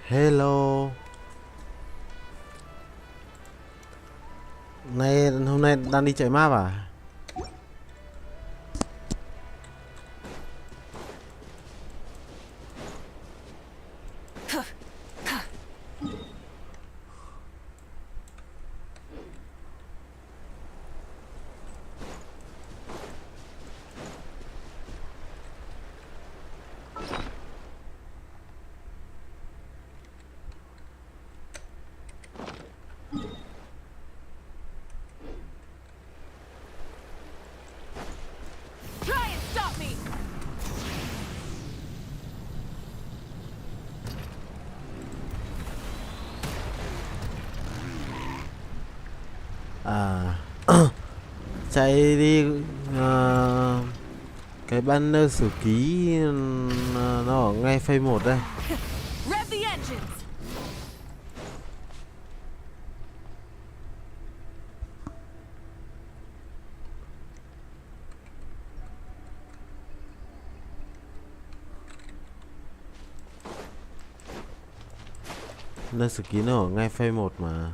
Hello. Hôm nay đang đi chạy map à? À chạy đi. Cái banner sử ký nó ở ngay phase 1 đây. Banner sử ký nó ở ngay phase 1 mà.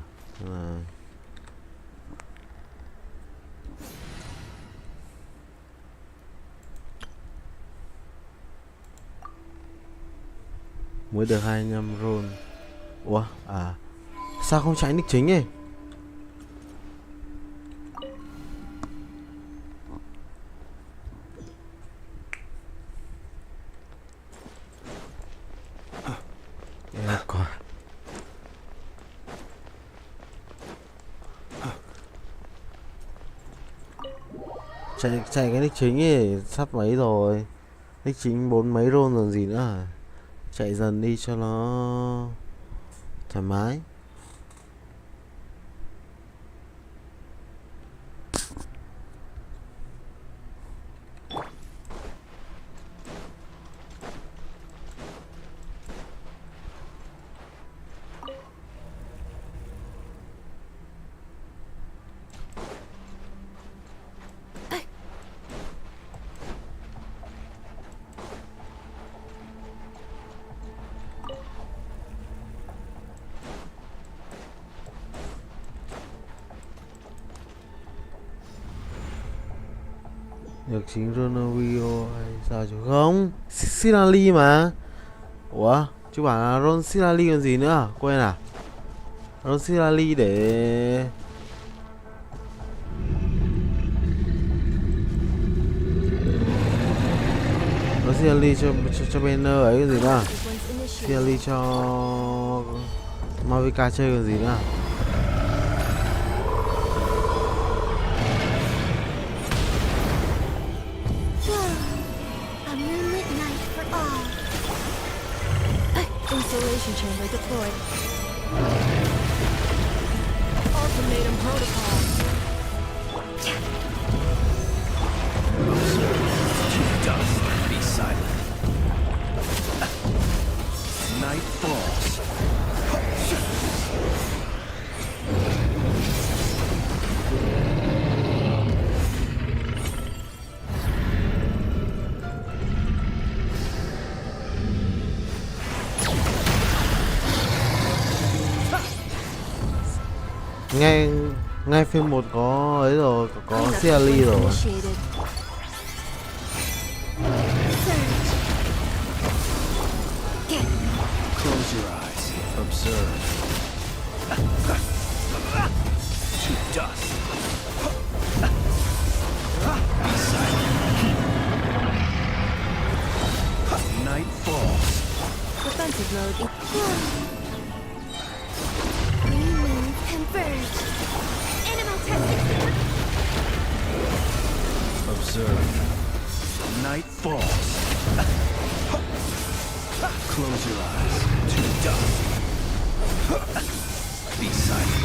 Mới được 25 roll. Ủa à, sao không chạy nick chính ấy? Chạy cái nick chính ấy sắp mấy rồi. Nick chính 4 mấy roll rồi gì nữa à? Chạy dần đi cho nó thoải mái. Được chính Ronaldo hay sao chứ không? Sinali mà. Ủa? Chứ bảo là Ron Sinali còn gì nữa? Quên à? Ron Sinali để... Ron Sinali cho banner ấy cái gì nữa? Sinali cho... Mavica chơi còn gì nữa? Installation chamber deployed. Ultimatum protocol. Dust, be silent. Night falls. Ngay phiên 1 có ấy rồi, có Cleanup Sally sequence rồi. initiated. Surge. Get. Close your eyes. Observe. To dust. Be silent. Night falls. Defensive mode. Green moon converge. Animal testing. Observe. Night falls. Close your eyes. To dust. Be silent.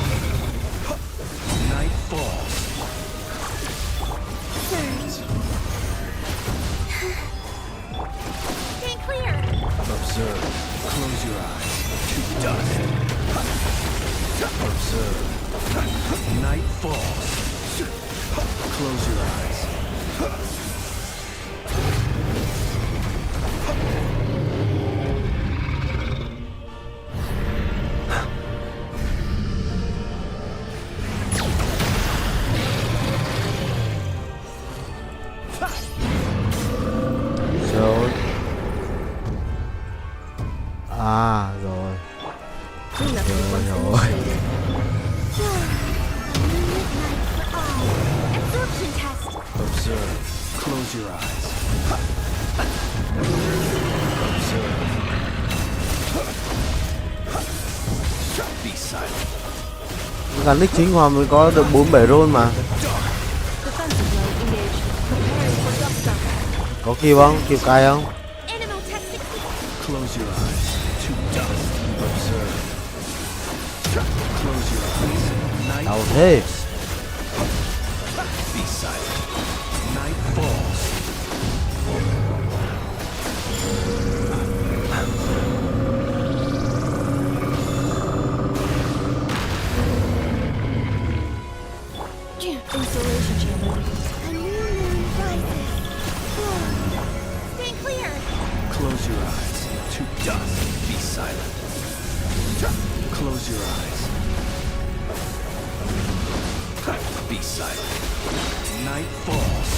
Night falls. Surge. Stay clear. Observe. Close your eyes. To dust. Observe. Night falls. Close your eyes. Rồi. À rồi. Cleanup sequence rồi. initiated. Midnight for all. Absorption test. Observe. Close your eyes. Observe. Be silent. Gắn nick chính Hoàng mới có được 47 roll mà. Defensive mode engaged. Preparing for dust up. Có kịp không? Kịp cài không? Animal testing. Close your eyes. To dust. Observe. Close your eyes. Night Đau thế. Be silent. Night falls. Installation chamber. A new moon rises. Stay clear. Close your eyes. To dust. Be silent. Close your eyes. Be silent. Night falls.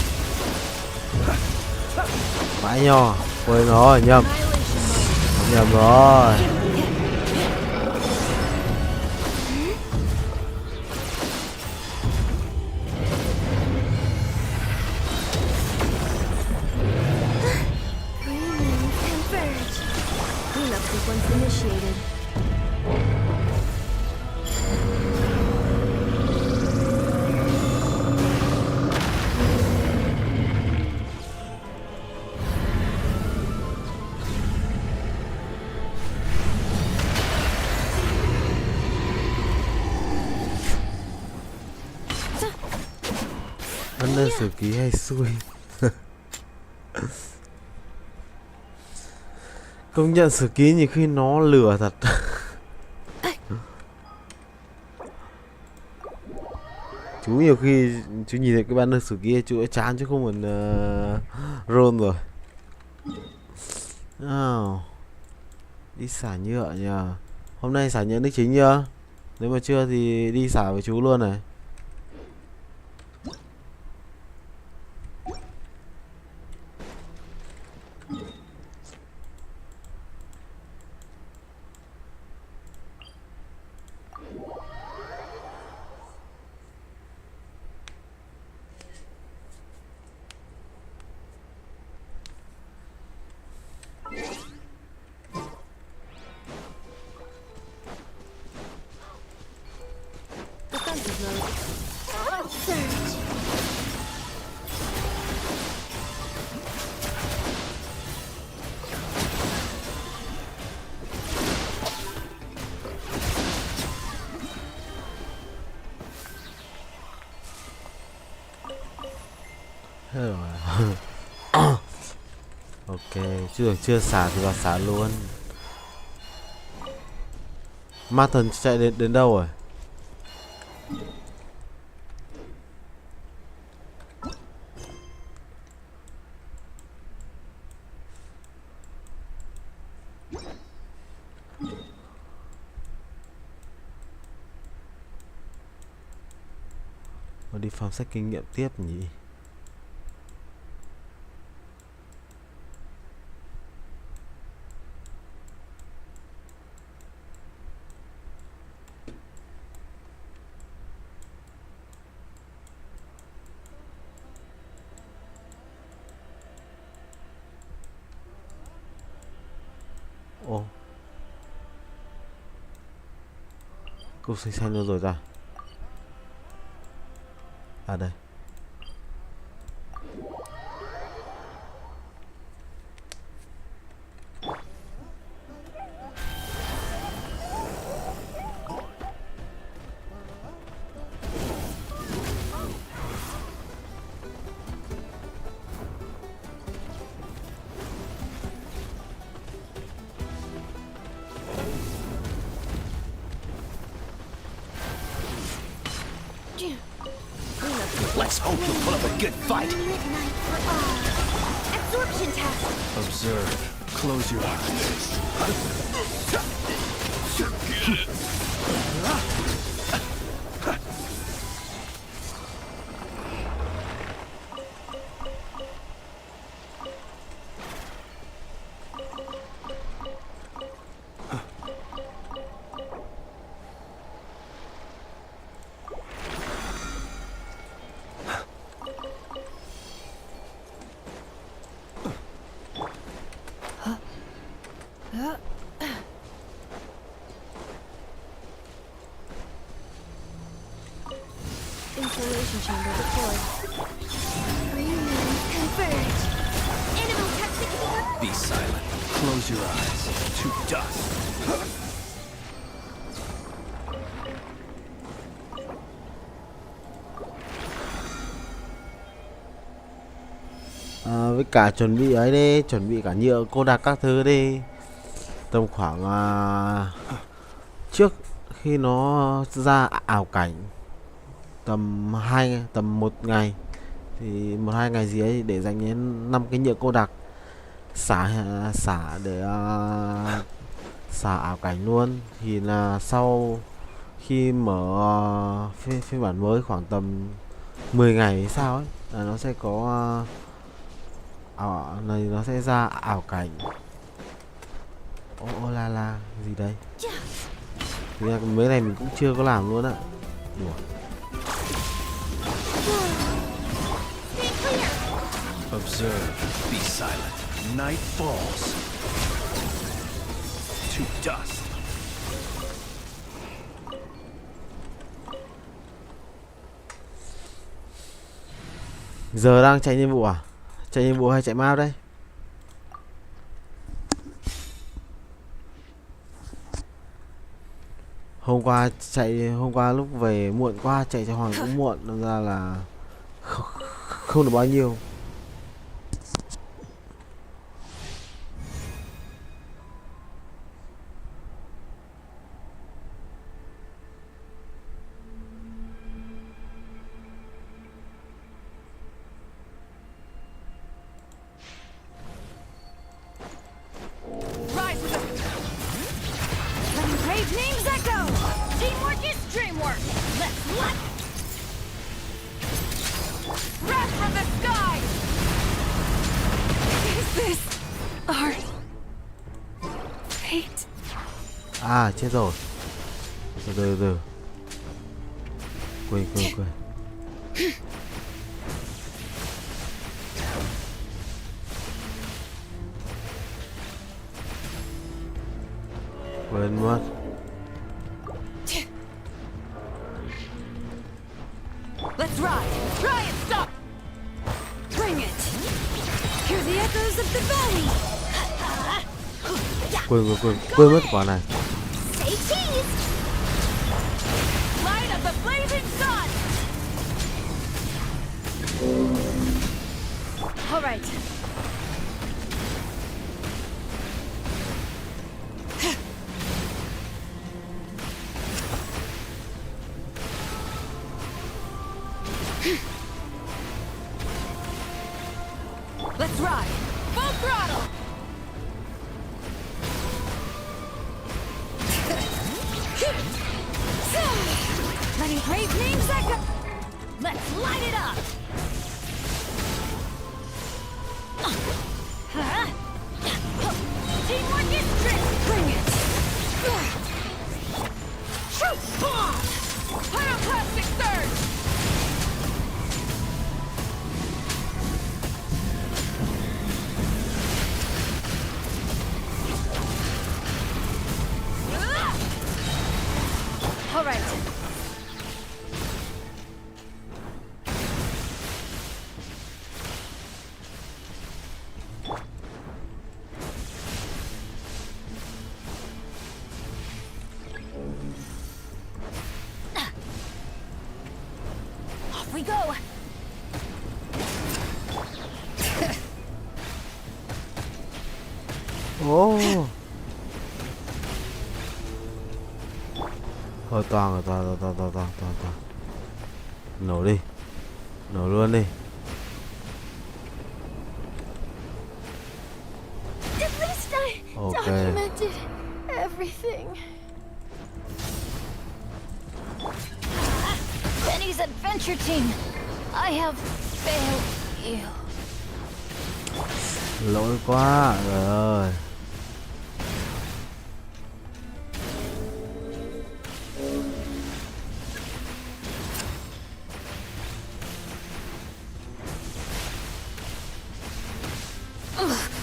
Vãi nhỏ. Quên rồi, nhầm. Annihilation mode. Nhầm rồi. Green moon converge. Cleanup sequence initiated. Hắn nên sử ký hay xui. Công nhận sử ký nhiều khi nó lừa thật. Chú nhiều khi chú nhìn thấy cái banner sử ký chú đã chán chứ không còn roll rồi. Đi xả nhựa nhờ. Hôm nay xả nhựa nick chính chưa? Nếu mà chưa thì đi xả với chú luôn này. Defensive mode. Surge. Hết rồi. Ok, chưa xả thì vào xả luôn. Ma thần chạy đến đâu rồi? đi farm sách kinh nghiệm tiếp nhỉ. Ồ, cục xanh xanh đâu rồi ta? À đây. Let's hope you'll put up a good fight. Midnight for all. Absorption test. Observe. Close your eyes. Insulation chamber deployed. Green moon converge. Animal toxicity. Be silent. Close your eyes. To dust. Với cả chuẩn bị ấy đi, chuẩn bị cả nhựa cô đặc các thứ đi. Tầm khoảng trước khi nó ra ảo cảnh tầm 1 ngày thì 1-2 ngày gì ấy để dành đến 5 cái nhựa cô đặc xả để xả ảo cảnh luôn, thì là sau khi mở phiên bản mới khoảng tầm 10 ngày hay sao ấy là nó sẽ có này nó sẽ ra ảo cảnh. Ô la gì đây? Thì ra mấy này mình cũng chưa có làm luôn á. Đùa. Stay clear. Observe. Be silent. Night falls. To dust. Giờ đang chạy nhiệm vụ à? Chạy nhiệm vụ hay chạy map đây? Hôm qua lúc về muộn quá, chạy cho Hoàng cũng muộn, nên ra là không được bao nhiêu. Rise with it. Let me brave names echo. Teamwork is dreamwork. Let's let. Wrath from the sky. Is this our fate? À chết rồi. Từ quên mất. Let's ride. Try and stop. Bring it. Hear the echoes of the valley. Quên mất quả này. Say cheese. Light of the blazing sun. All right. Let's ride. Full throttle. Letting brave names echo. Let's light it up. Teamwork is strength. Bring it. Shoot bomb. Pyroclastic surge. All right. Off we go. Ồ. Thôi toàn rồi, toàn. Nổ đi. Nổ luôn đi. At least I documented everything. Benny's adventure team, I have failed you. Lỗi quá rồi.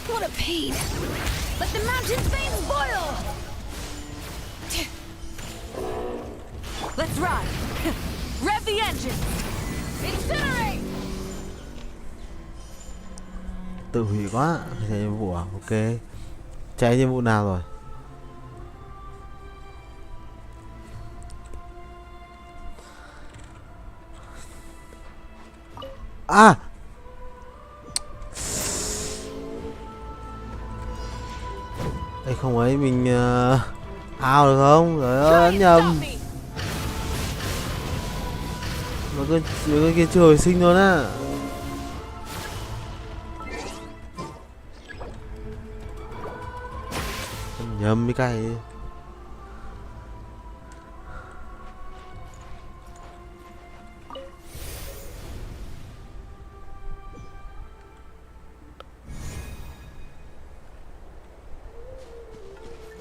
What a pain. Let the mountain's veins boil. Let's ride. Rev the engine. Incinerate. Tự hủy quá. Chạy nhiệm vụ à? Ok. Chạy nhiệm vụ nào rồi? À. Đây không ấy mình ao được không? Trời ơi, ấn nhầm. Nó cứ kia trời sinh luôn á. Nhầm mấy cái.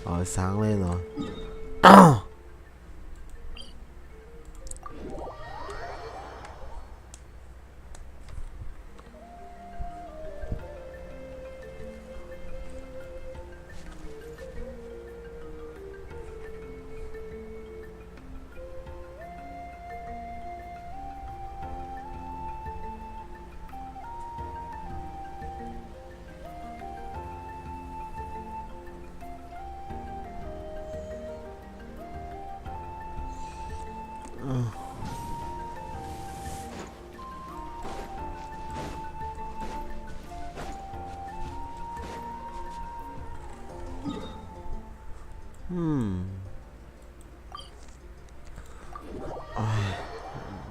Rồi sáng lên rồi.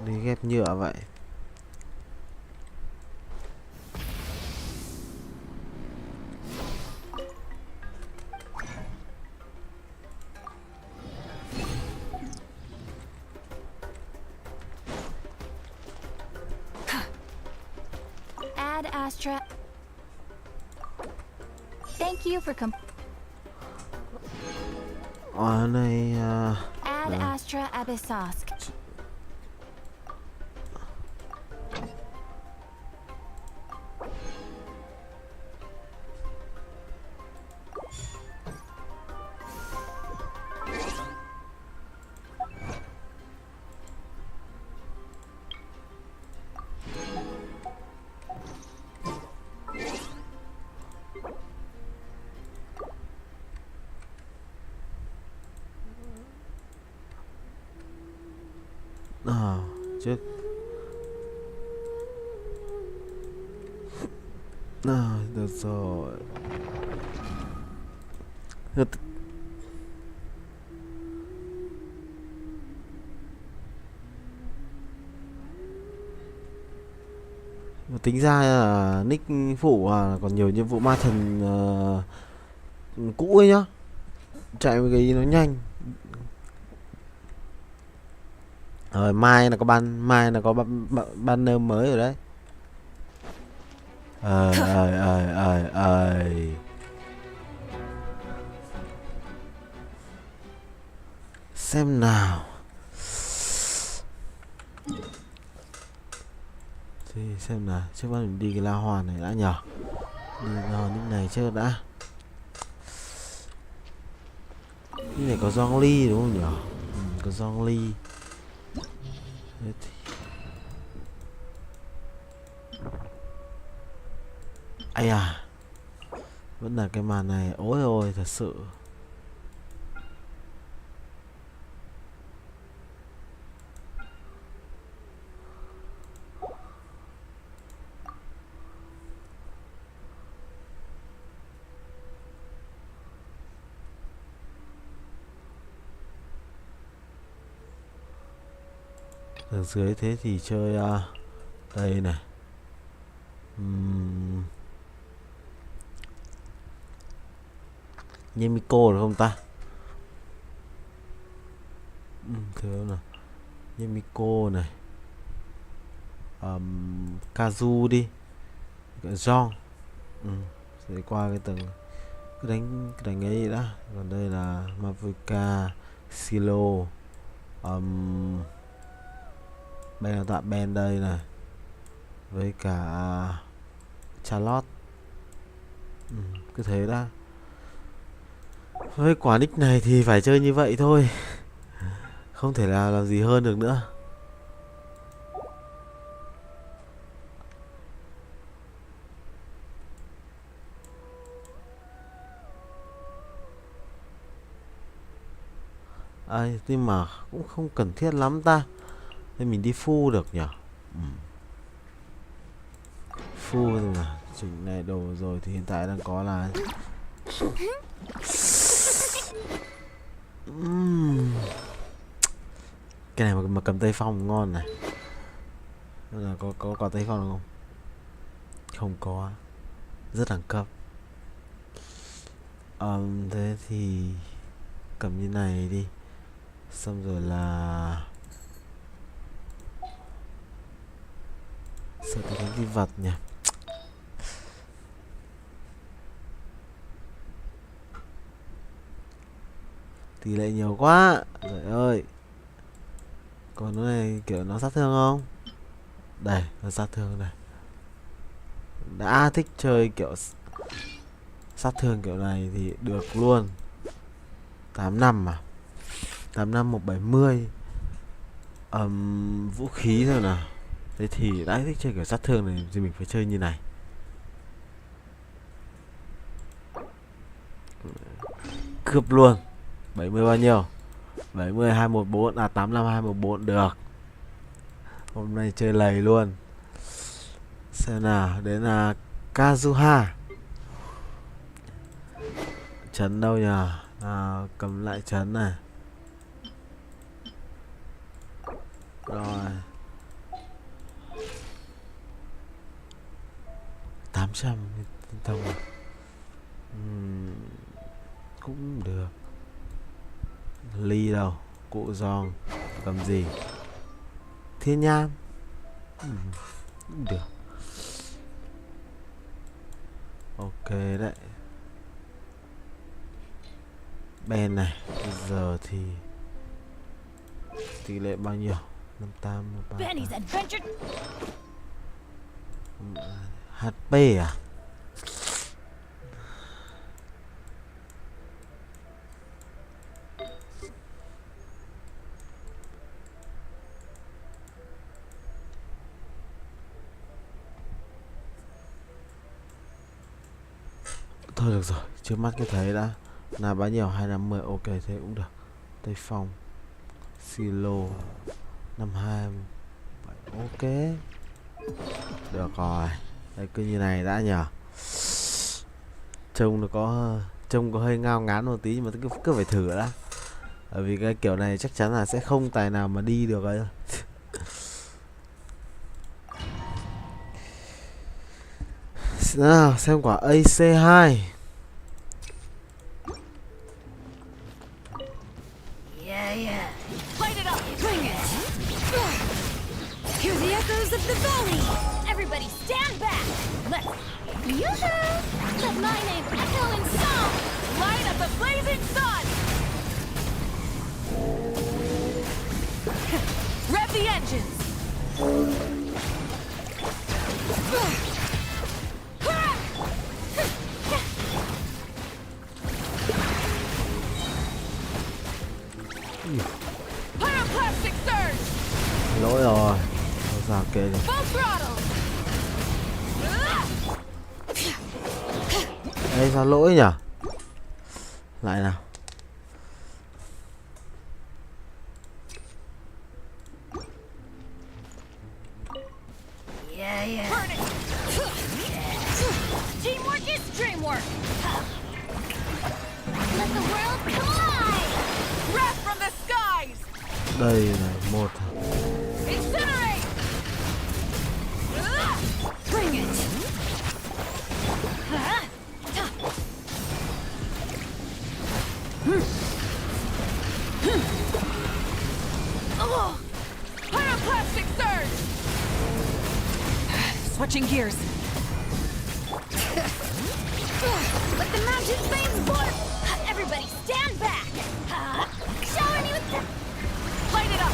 Đi ghép nhựa vậy. Add Astra. Thank you for Ở này Add Astra Abyssosk. Chết. Được rồi. Tính ra là nick phụ còn nhiều nhiệm vụ ma thần cũ ấy nhá. Chạy với cái nó nhanh. Rồi mai là có banner mới rồi đấy. Xem nào. Thì xem nào, trước mắt mình đi cái La Hoàn này đã nhở. Đi La Hoàn lúc này trước đã. Cái này có Zhongli đúng không nhở? Có Zhongli. Thế thì... Ây à, vẫn là cái màn này, ôi ôi thật sự. Ở dưới thế thì chơi đây này. Yemiko được không ta? Thưa nào. Yemiko này. Kazu đi. John. Sẽ qua cái tầng cứ đánh ấy đã. Còn đây là Mavuka, Silo. Bên là tạ Ben đây này. Với cả Charlotte. Cứ thế đã. Với quả nick này thì phải chơi như vậy thôi. Không thể là làm gì hơn được nữa. Ai nhưng mà cũng không cần thiết lắm ta. Nên mình đi full được nhỉ? Full rồi mà. Chỉnh này đồ rồi thì hiện tại đang có là cái này mà cầm Tây Phong ngon này. Là có Tây Phong không? Không có. Rất đẳng cấp. Thế thì cầm như này đi. Xong rồi là sợ cái gì vật nhỉ? Tỷ lệ nhiều quá. Trời ơi. Còn nó này kiểu nó sát thương không? Đây, nó sát thương này. Đã thích chơi kiểu sát thương kiểu này thì được luôn. 85 mà. 85 170. Vũ khí thôi nào. Thế thì đã thích chơi kiểu sát thương này thì mình phải chơi như này. Cướp luôn. 70 bao nhiêu? 70 214 à 85 214 được. Hôm nay chơi lầy luôn. Xem nào, đến là Kazuha. Chấn đâu nhỉ? Cầm lại chấn này. Rồi 800 thông à? Cũng được. Ly đâu? Cụ giòn. Cầm gì? Thiên nham. Cũng được. Ok đấy. Ben này. Bây giờ thì tỷ lệ bao nhiêu? 58 Benny's adventure. HP à? Thôi được rồi, trước mắt cái thấy đã. Là bao nhiêu? 250, ok thế cũng được. Tây Phong Silo 52 ok. Được rồi. Đây cứ như này đã nhờ. Trông có hơi ngao ngán một tí nhưng mà cứ phải thử đã. Bởi vì cái kiểu này chắc chắn là sẽ không tài nào mà đi được ấy. Nào xem quả AC2. Yeah, yeah. Light it up. Bring it. Hear the echoes of the valley! Everybody stand back! Let's... Yoo-hoo! Let my name echo in song! Light up the blazing sun! Rev the engines! Pyroclastic surge! Lỗi rồi. Thôi sao kệ đi. Full throttle! Ê sao lỗi nhỉ? Lại nào. Burn it! Teamwork is dreamwork! Let the world collide! Breath from the skies! Đây này, một. Incinerate! Bring it! Pyroclastic surge! Switching gears. Let the mountain flames boil! Everybody stand back! Shower me with the... Light it up!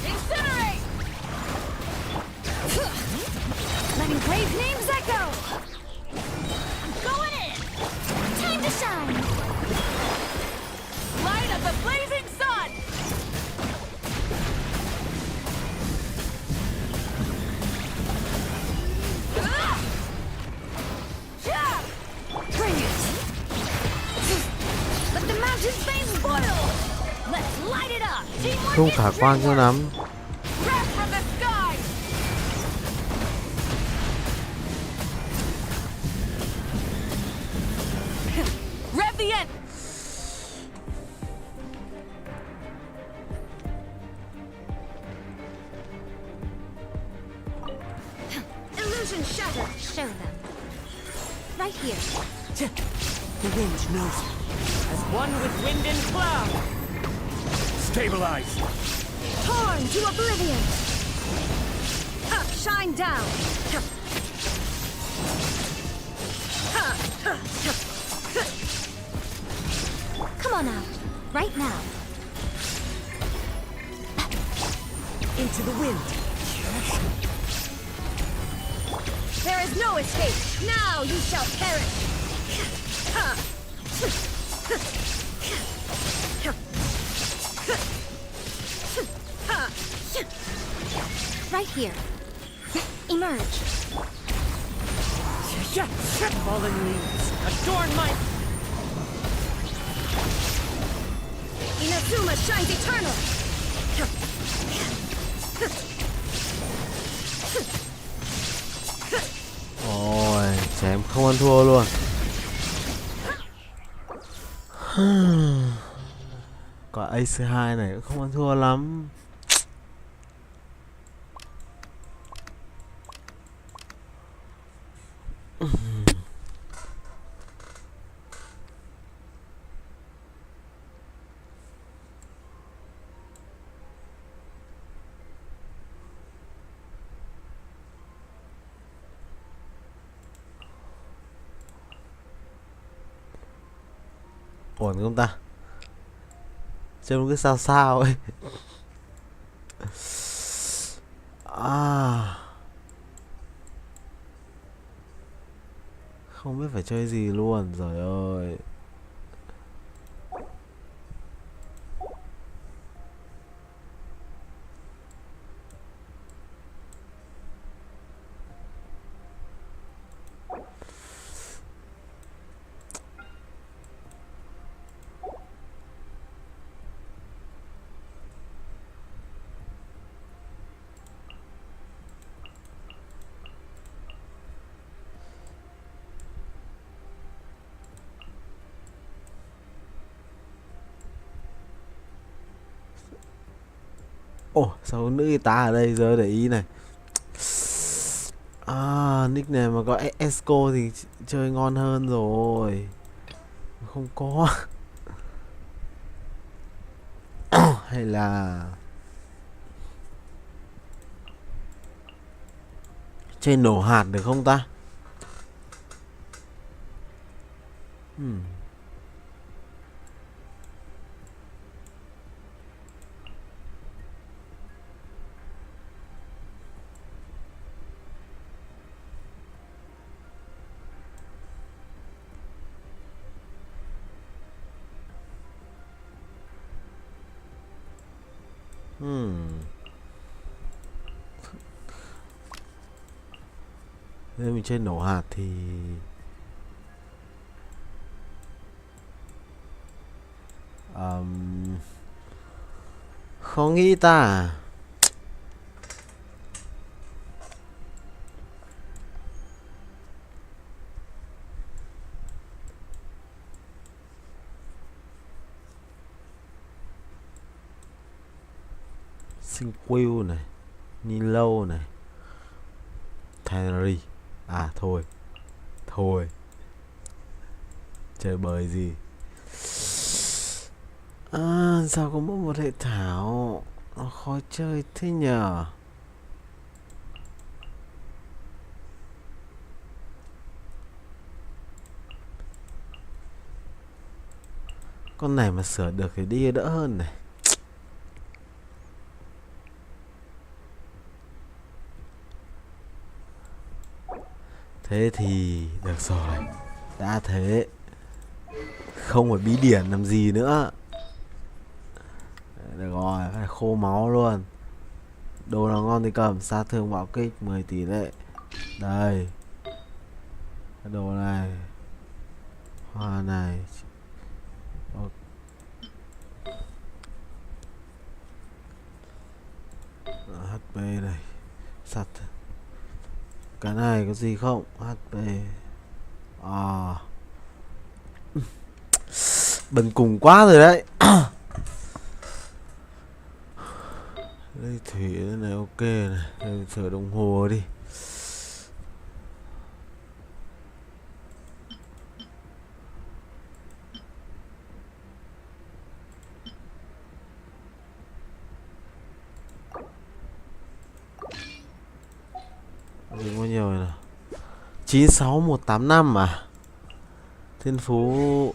Incinerate! Letting brave names echo! I'm going in! Time to shine! Light up the blazing sun! Bring it! Let the mountain's flames boil! Let's light it up! Teamwork Không is khả quan cho dreamwork! lắm. Breath from the sky! Rev the end! Illusion shattered! Show them. Right here. The wind knows me. As one with wind and cloud. Stabilize! Torn to oblivion! Shine down! Come on out. Right now. Into the wind. There is no escape. Now you shall perish. Right here. Emerge. Fallen leaves. Adorn my... Inazuma shines eternal. Ôi, chém không ăn thua luôn. Quả Ace 2 này cũng không ăn thua lắm. Ổn không ta? Trông cứ sao sao ấy. Không biết phải chơi gì luôn. Trời ơi. Ồ, sao nữ guitar ở đây giờ để ý này. Nick này mà có Esco thì chơi ngon hơn rồi. Không có. hay là chơi nổ hạt được không ta? Hmm. Nếu mình chơi nổ hạt thì khó nghĩ ta. Sinh Quill này, Nilo này, Tannery. À thôi, chơi bời gì. Sao có mỗi một hệ thảo, nó khó chơi thế nhờ. Con này mà sửa được thì đi đỡ hơn này. Thế thì được rồi. Đã thế, không phải bí điển làm gì nữa. Được rồi, phải khô máu luôn. Đồ nào ngon thì cầm. Sát thương bạo kích 10 tỷ lệ. Đây, cái đồ này, hoa này. HP này, sát. Cái này có gì không? HP. Bần cùng quá rồi đấy. Đây thủy này ok này. Đây sửa đồng hồ đi. Bao nhiêu rồi nào? 96185 à? Thiên phú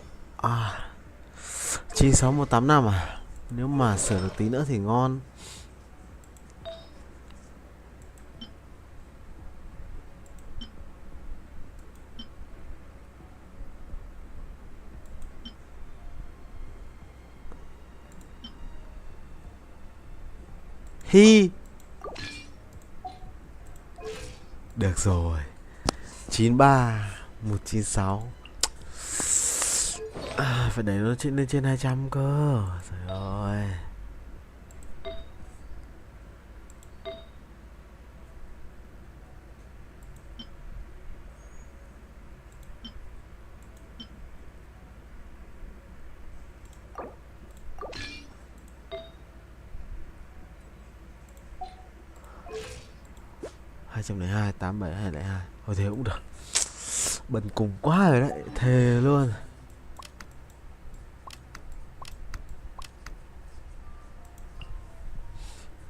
96185 à? Nếu mà sửa được tí nữa thì ngon. Hi. Được rồi. 93196. Phải đẩy nó lên trên 200 cơ. Trời ơi. Hai trăm lẻ hai, 87202. Thôi thế cũng được. Bần cùng quá rồi đấy, thề luôn.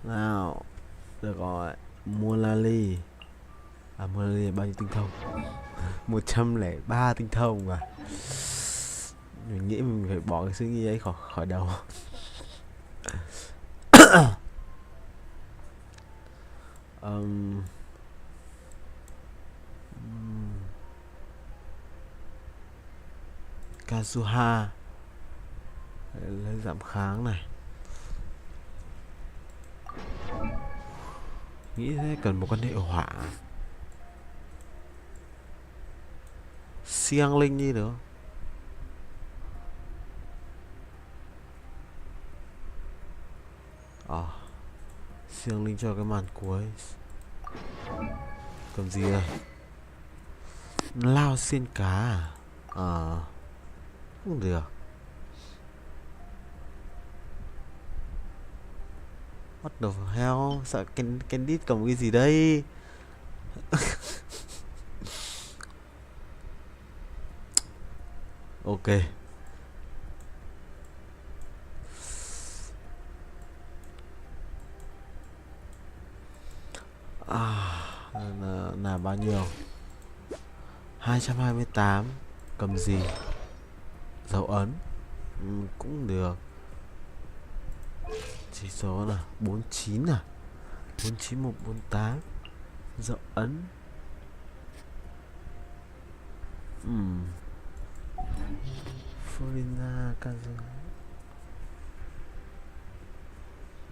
Nào, được rồi. Molali. Molali bao nhiêu tinh thông? 103 tinh thông mà. Mình nghĩ mình phải bỏ cái suy nghĩ ấy khỏi đầu. Kazuha lấy giảm kháng này. Nghĩ thế cần một quan hệ hỏa. Siang linh đi được. Siang linh cho cái màn cuối. Cầm gì đây? Lao xiên cá à? Không được. What the hell? Sợ Candid cầm cái gì đây? Ok. bao nhiêu? 228. Cầm gì? Dấu ấn. Cũng được. Chỉ số là 49 à? 49148. Dấu ấn. Florina Kazu.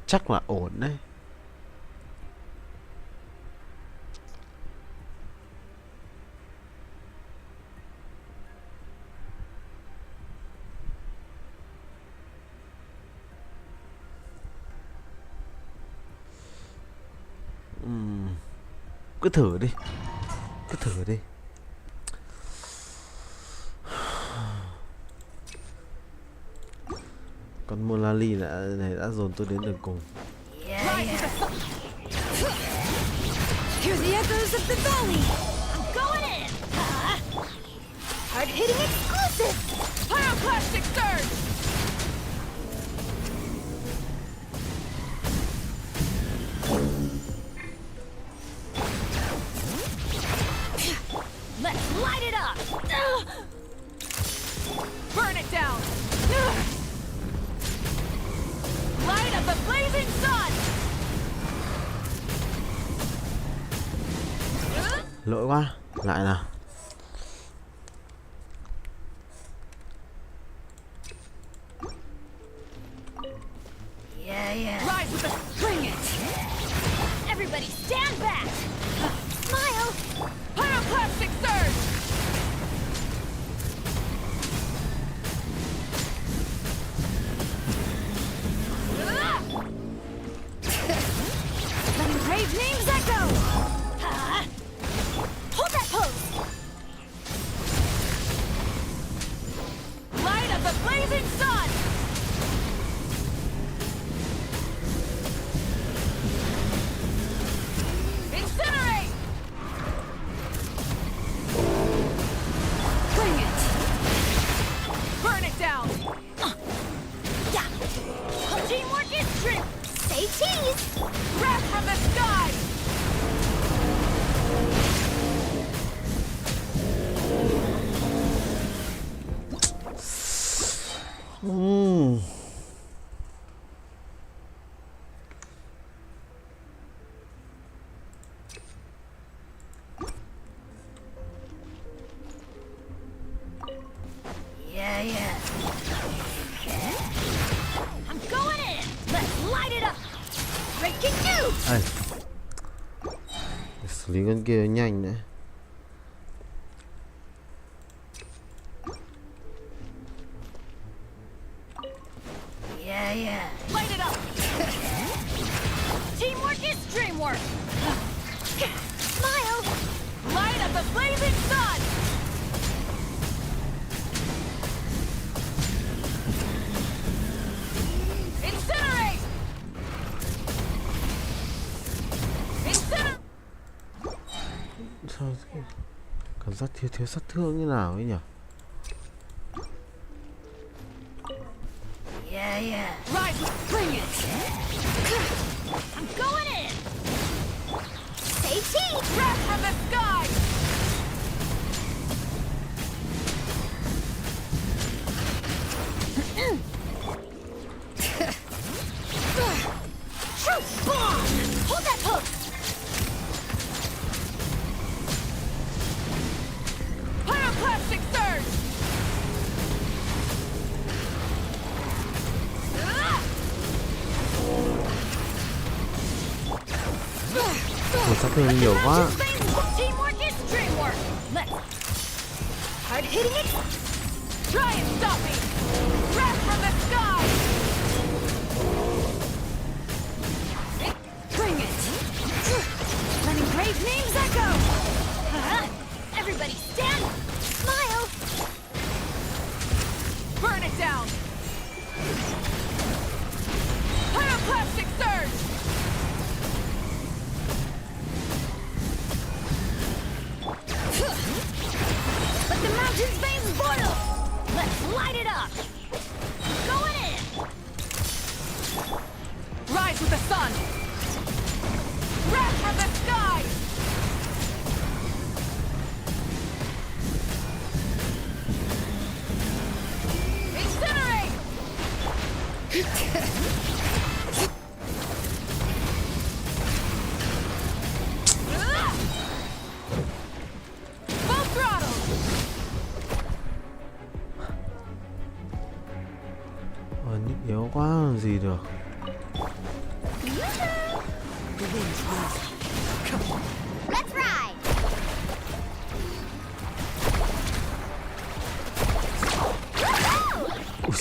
Chắc là ổn đấy. Cứ thử đi. Cứ thử đi. Con Molali này đã dồn tôi đến đường cùng. Hear the echoes of the valley. I'm going in. Hard-hitting exclusive. Pyroclastic surge. Let's light it up. Burn it down. Light up the blazing sun. Lỗi quá. Lại nào. Rise with the bring it. Everybody stand back. Smile. Pyroclastic surge. Letting brave names echo. Hold that pose. Light of the blazing sun. Incinerate. Bring it. Burn it down. Yeah. Teamwork is true. Say cheese. Wrath from the sky. I'm going in. Let's light it up. Breaking news. Ai. Xử lý con kia nhanh đấy. Light it up. Teamwork is dreamwork. Smile. Light up the blazing sun. Incinerate. Incinerate. Sao cảm giác thiếu sát thương như nào ấy nhỉ? Rise, bring it. I'm going in. Say cheese. Wrath from the sky. True bomb. Hold that pose. Pyroclastic surge. Ủa, sát thương nhiều quá. Teamwork is dreamwork. Let's hard hitting it. Try and stop me. Wrath from the sky. Bring it. Letting brave names echo. Everybody stand. Smile. Burn it down. Pyroclastic surge. Let the mountain's veins boil! Let's light it up! Going in! Rise with the sun! Wrath from the sky! Full throttle! Nick yếu quá làm gì được. The wind knows it. Let's ride! Ui.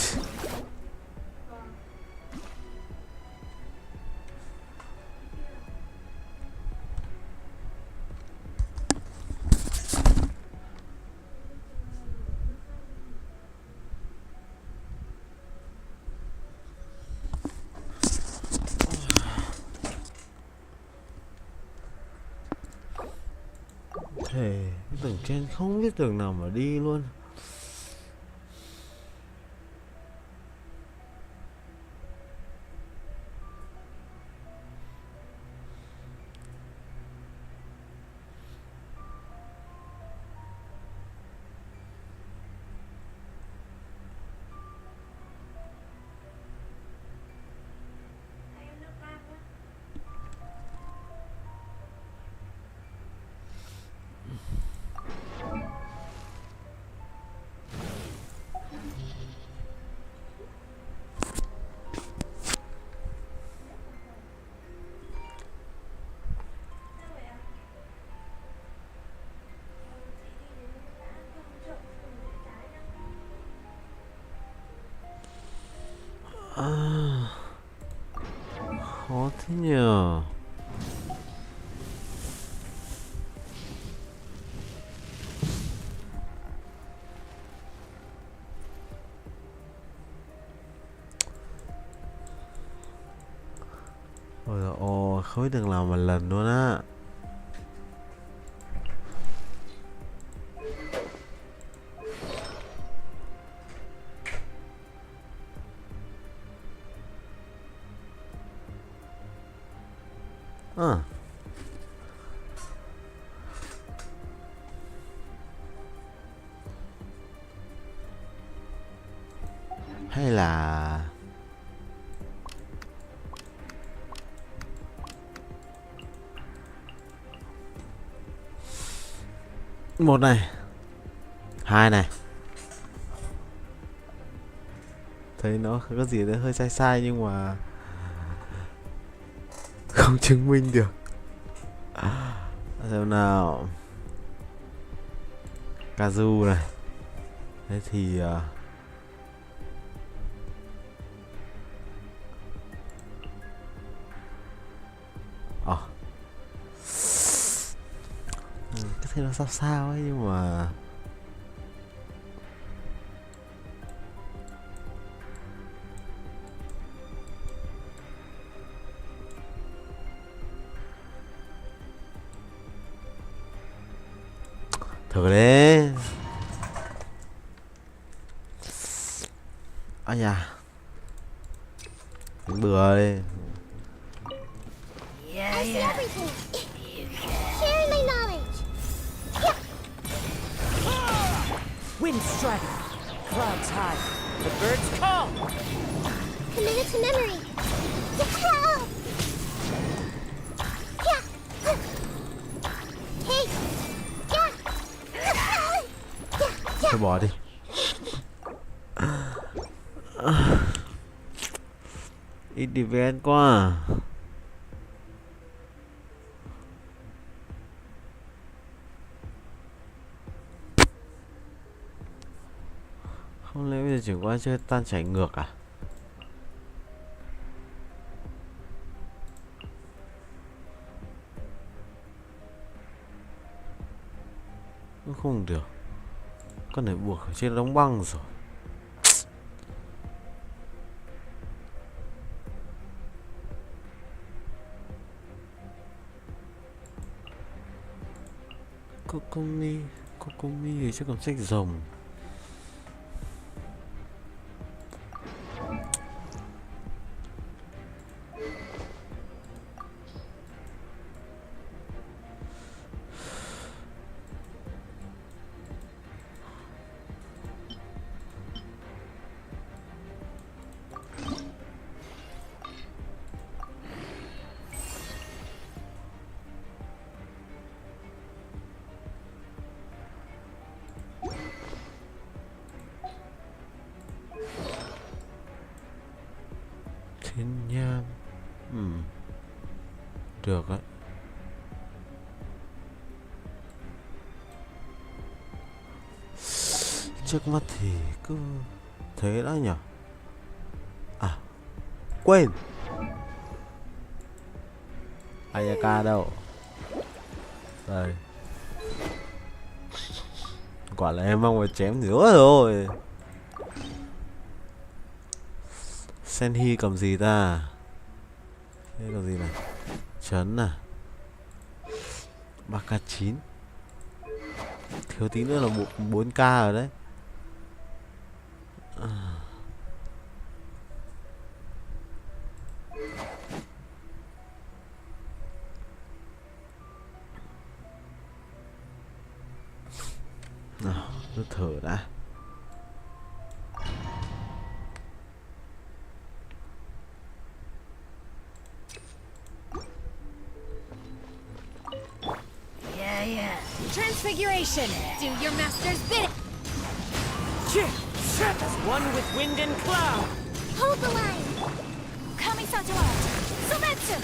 Thề cái tầng trên không biết đường nào mà đi luôn. Khó thế nhờ. Ôi ôi, không biết đường nào mà lần luôn á. À. Hay là một này, hai này. Thấy nó có gì đấy hơi sai sai nhưng mà không chứng minh được. Xem nào. Kazu này. Thế thì cái thấy nó sao sao ấy nhưng mà thử đấy. À nhà đánh bừa đi. I see everything. Sharing my knowledge. Wind strider. Clouds high. The birds call. Committed to memory. Hey. Thôi bỏ đi. Ít event quá. Không lẽ bây giờ chuyển qua chơi tan chảy ngược à? Không được. Con này buộc ở trên đóng băng rồi. Cocomi thì chắc còn sách rồng. Thiên nham. Được đấy. Trước mắt thì cứ thế đã nhở. À, quên. Ayaka đâu? Đây. Quả là em mong phải chém nữa rồi. Senhi cầm gì ta? Thế cầm gì này? Chấn à? 3k9. Thiếu tí nữa là 4k rồi đấy. Nào, cứ thở đã. Transfiguration! Do your master's bidding! As one with wind and cloud. Hold the line! Coming Sato out! Sometsu!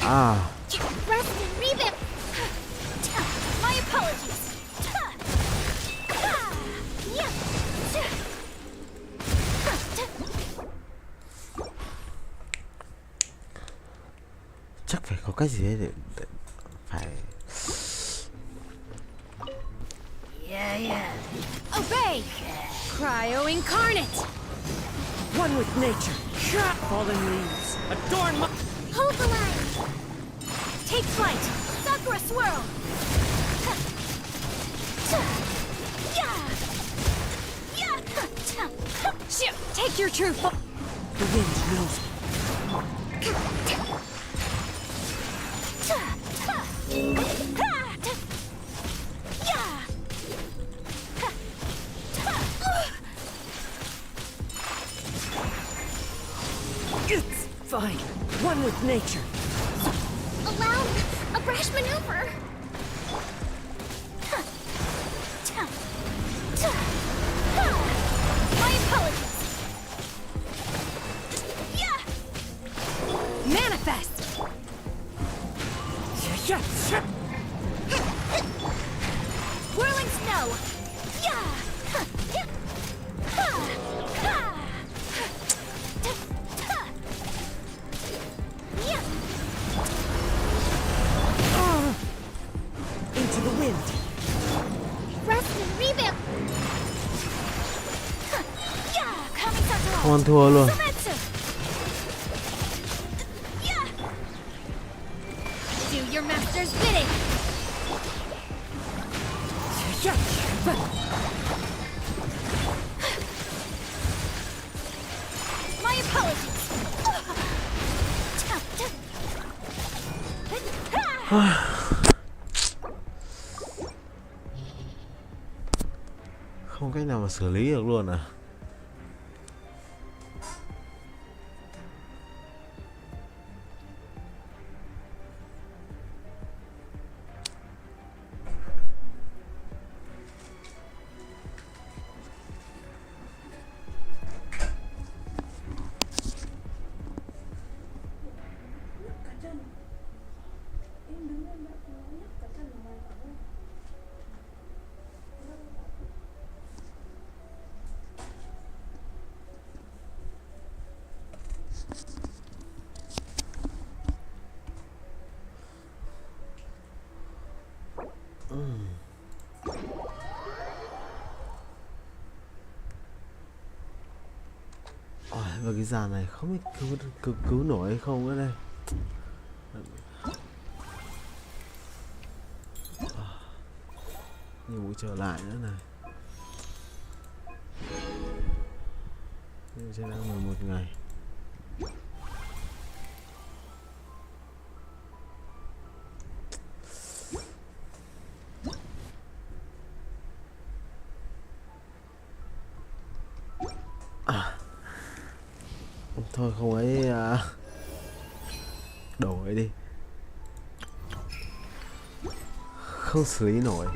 À, Rest and revamp! My apologies! chắc phải có cách gì đấy để phải. Obey! Cryo incarnate! One with nature. Fallen leaves. Adorn my... Hold the line! Take flight! Sakura swirl! Shoot! Take your true form! The wind knows me. It's fine. One with nature. Allow me a brash maneuver! My apologies! Manifest! Whirling snow! Into the wind. Rest and revamp! Coming Sato! Không ăn thua luôn. Sometsu! Do your master's bidding! My apologies! Không cách nào mà xử lý được luôn à? Và cái dàn này không biết cứu nổi hay không nữa đây. Nhiệm vụ trở lại nữa này. Nhưng sẽ đang 11 ngày. Thôi không ấy đổi đi. Không xử lý nổi.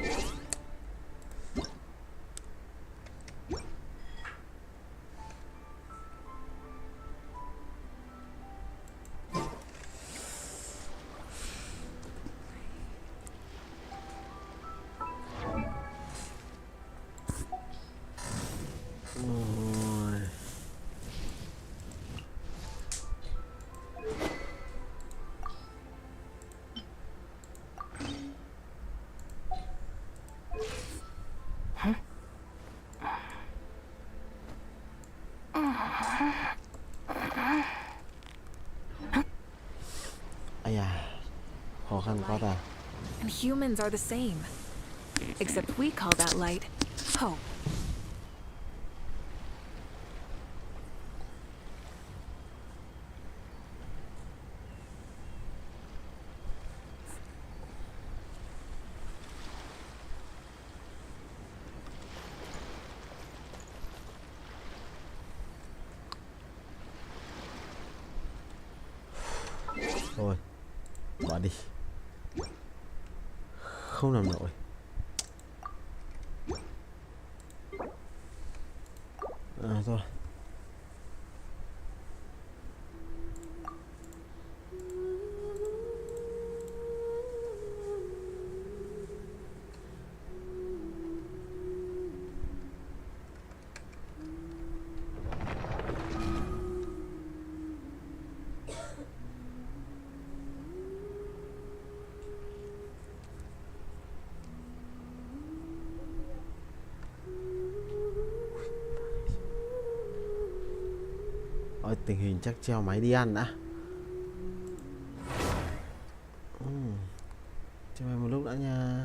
Ôi. Ây da, khó khăn quá ta. And humans are the same. Except we call that light hope. Thôi, bỏ đi. Không làm nổi. Thôi. Ôi, tình hình chắc treo máy đi ăn đã. Cho mày một lúc đã nha.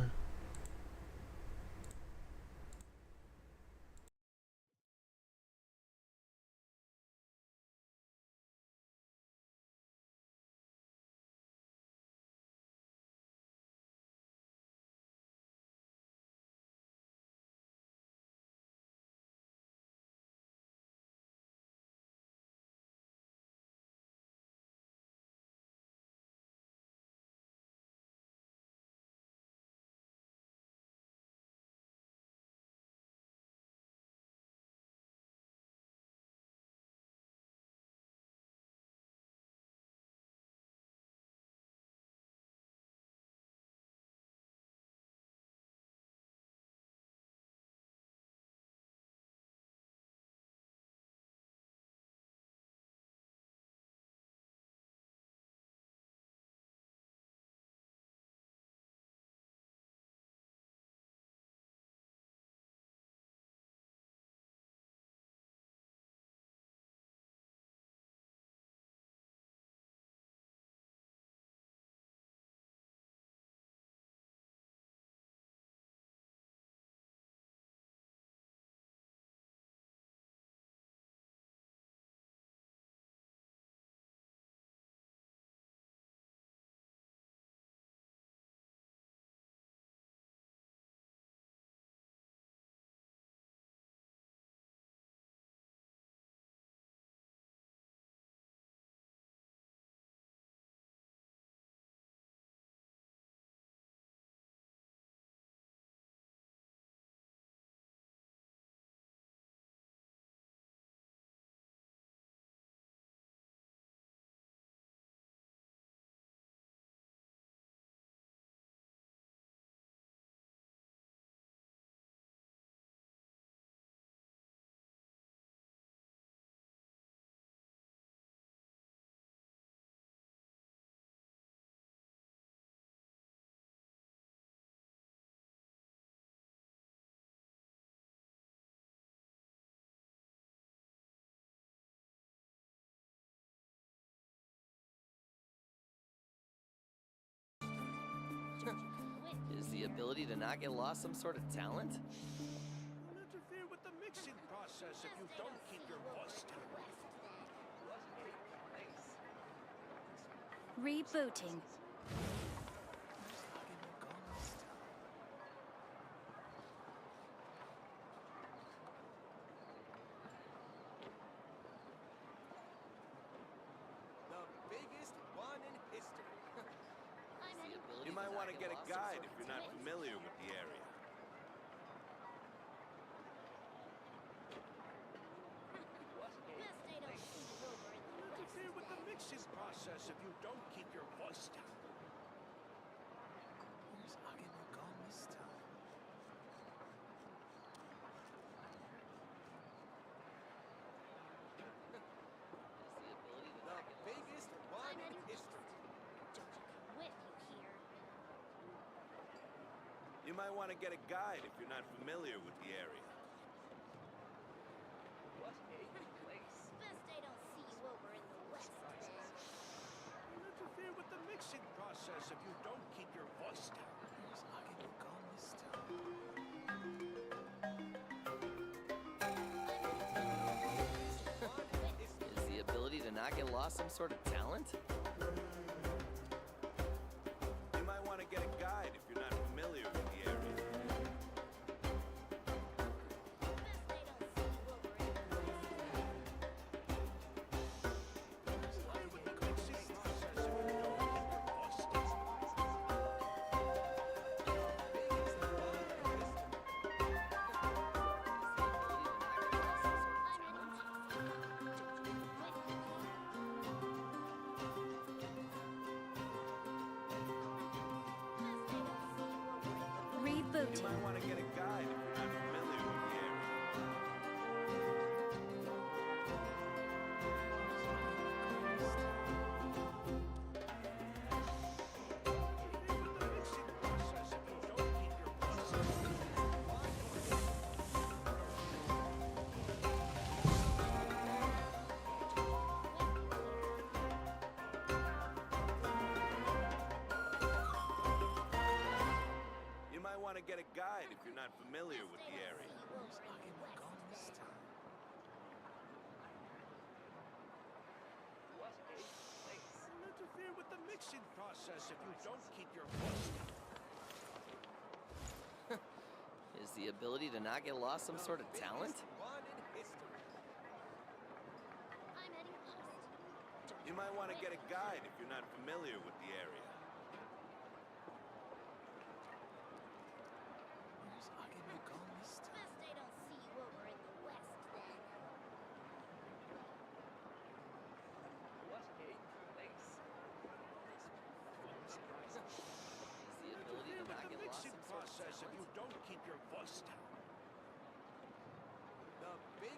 Is the ability to not get lost some sort of talent? Interfere with the mixing process if you don't keep your voice down. Rebooting. want to get a guide if you're not familiar with the area. Best they don't see you over in the west. Interfere with the mixing process if you don't keep your voice down. Where's Ageno gone this time? Is the ability to not get lost. Biggest I'm one heading in east. history. Don't you quit, you hear? You might want to get a guide if you're not familiar with the area. What a place. Best they don't see you over in the west, then. You'll interfere with the mixing process if you don't keep your voice down. Where's Ageno gone this time? Is the ability to not get lost some sort of talent? You might want to get a guide if you're not familiar with the area. Best they don't see you over in the west, then. Interfere with the mixing process if you don't keep your voice down. I'm heading east. Don't you quit, you hear? Best they don't see you over in the west. You might want to get a guide if you're not familiar with the area. Interfere with the mixing process if you don't keep your voice down. You might want to get a guide if you're not familiar with the area. Where's Ageno gone this time? What a place. You'll interfere with the mixing process if you don't keep your voice down. Is the ability to not get lost some sort of talent? One in history. I'm heading east. Don't You might want to get a guide if you're not familiar with the area. Where's Ageno gone this time? Best they don't see you over in the west, then. What a place. This one surprises. Is the ability Interfere to not with the get lost mixing some sort of process if you talent? don't keep your voice down.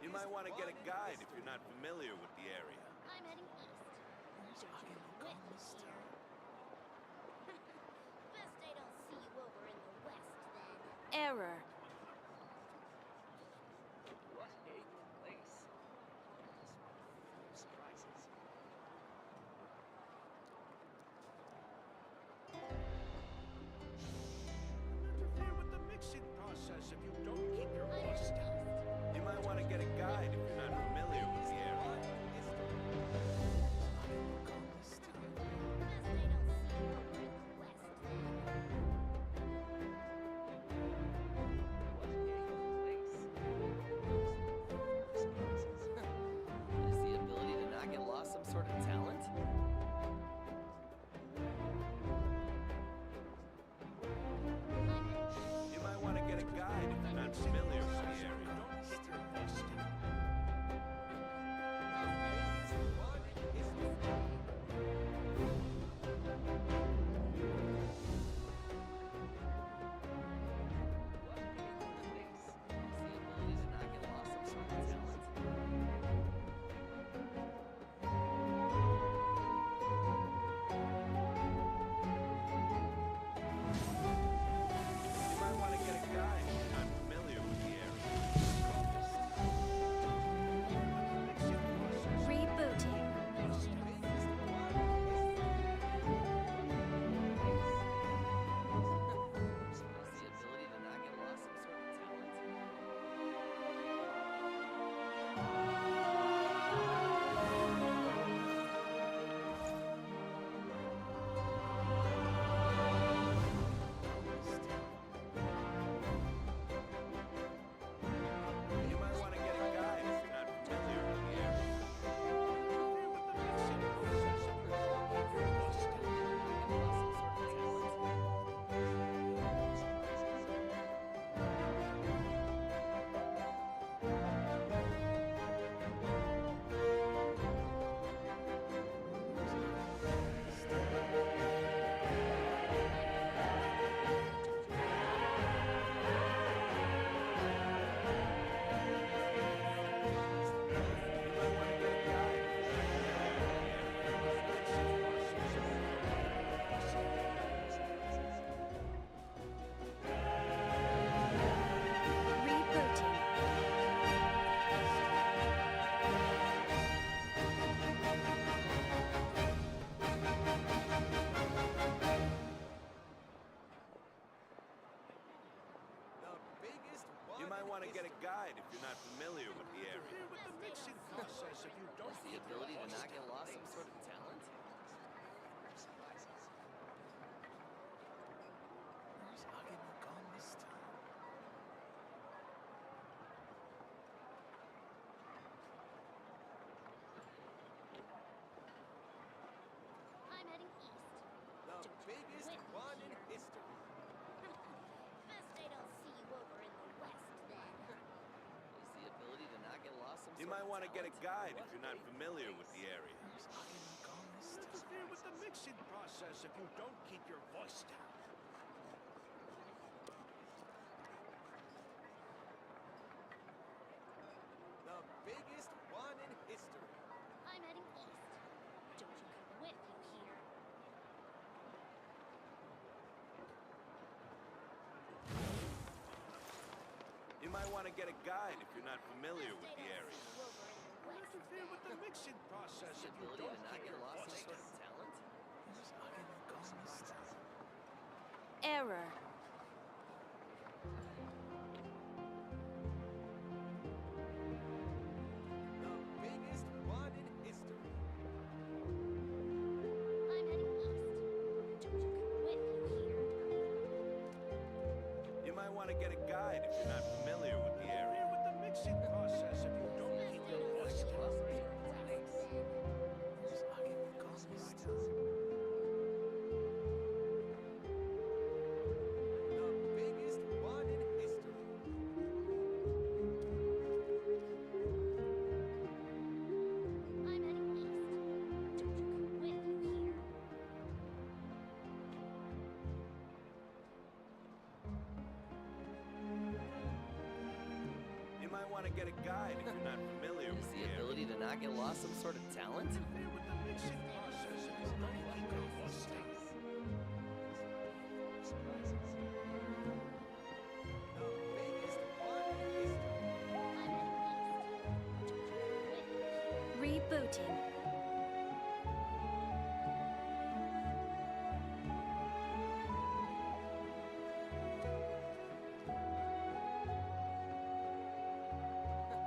You might want to get a guide if you're not familiar with the area. I'm heading east. Where's Don't you Ageno quit, gone this you time? hear? Best they don't see you over in the west, then. Error. What a place. This one surprises. Interfere with the mixing process if you don't keep your I'm voice heading down. east. You might want to get a guide if you're not familiar with the area. Ageno gone this time. Best they don't see you over in the west, then. want to get a guide if you're not familiar with the area. With the mixing process, if you don't Is the keep your ability to voice not get down. lost some sort of talent? Where's Agemo gone this time? I'm heading east. The biggest one in history. Best I don't see you over in the west then. Is the ability to not get lost some You sort might of want to get a talent? guide if you're not familiar with the area. Where's Agemo gone this time? Interfere with the mixing process if you don't keep your voice down. The biggest one in history. I'm heading east. Don't you come with you here. You might want to get a guide if you're not familiar with Best the I don't area. see you over in the west Interfere with the then. mixing process The if you ability don't to not keep get your lost some voice sort down. of talent? Where's Agemo gone this time? Error. The biggest one in history. I'm heading east. Don't you come with you here. You might want to get a guide if you're not familiar with the area. Interfere with the mixing process if you don't Best keep I your don't voice see you down. over in the west then. Where's Agemo gone this time? The biggest one in history. I'm heading east. Don't you come with you here. You might want to get a guide if you're not familiar Is with the the area. ability to not get lost some sort of talent? Interfere with the mixing process if you don't keep your voice down. The biggest one in history. I'm heading east. Don't you come with you here. Rebooting.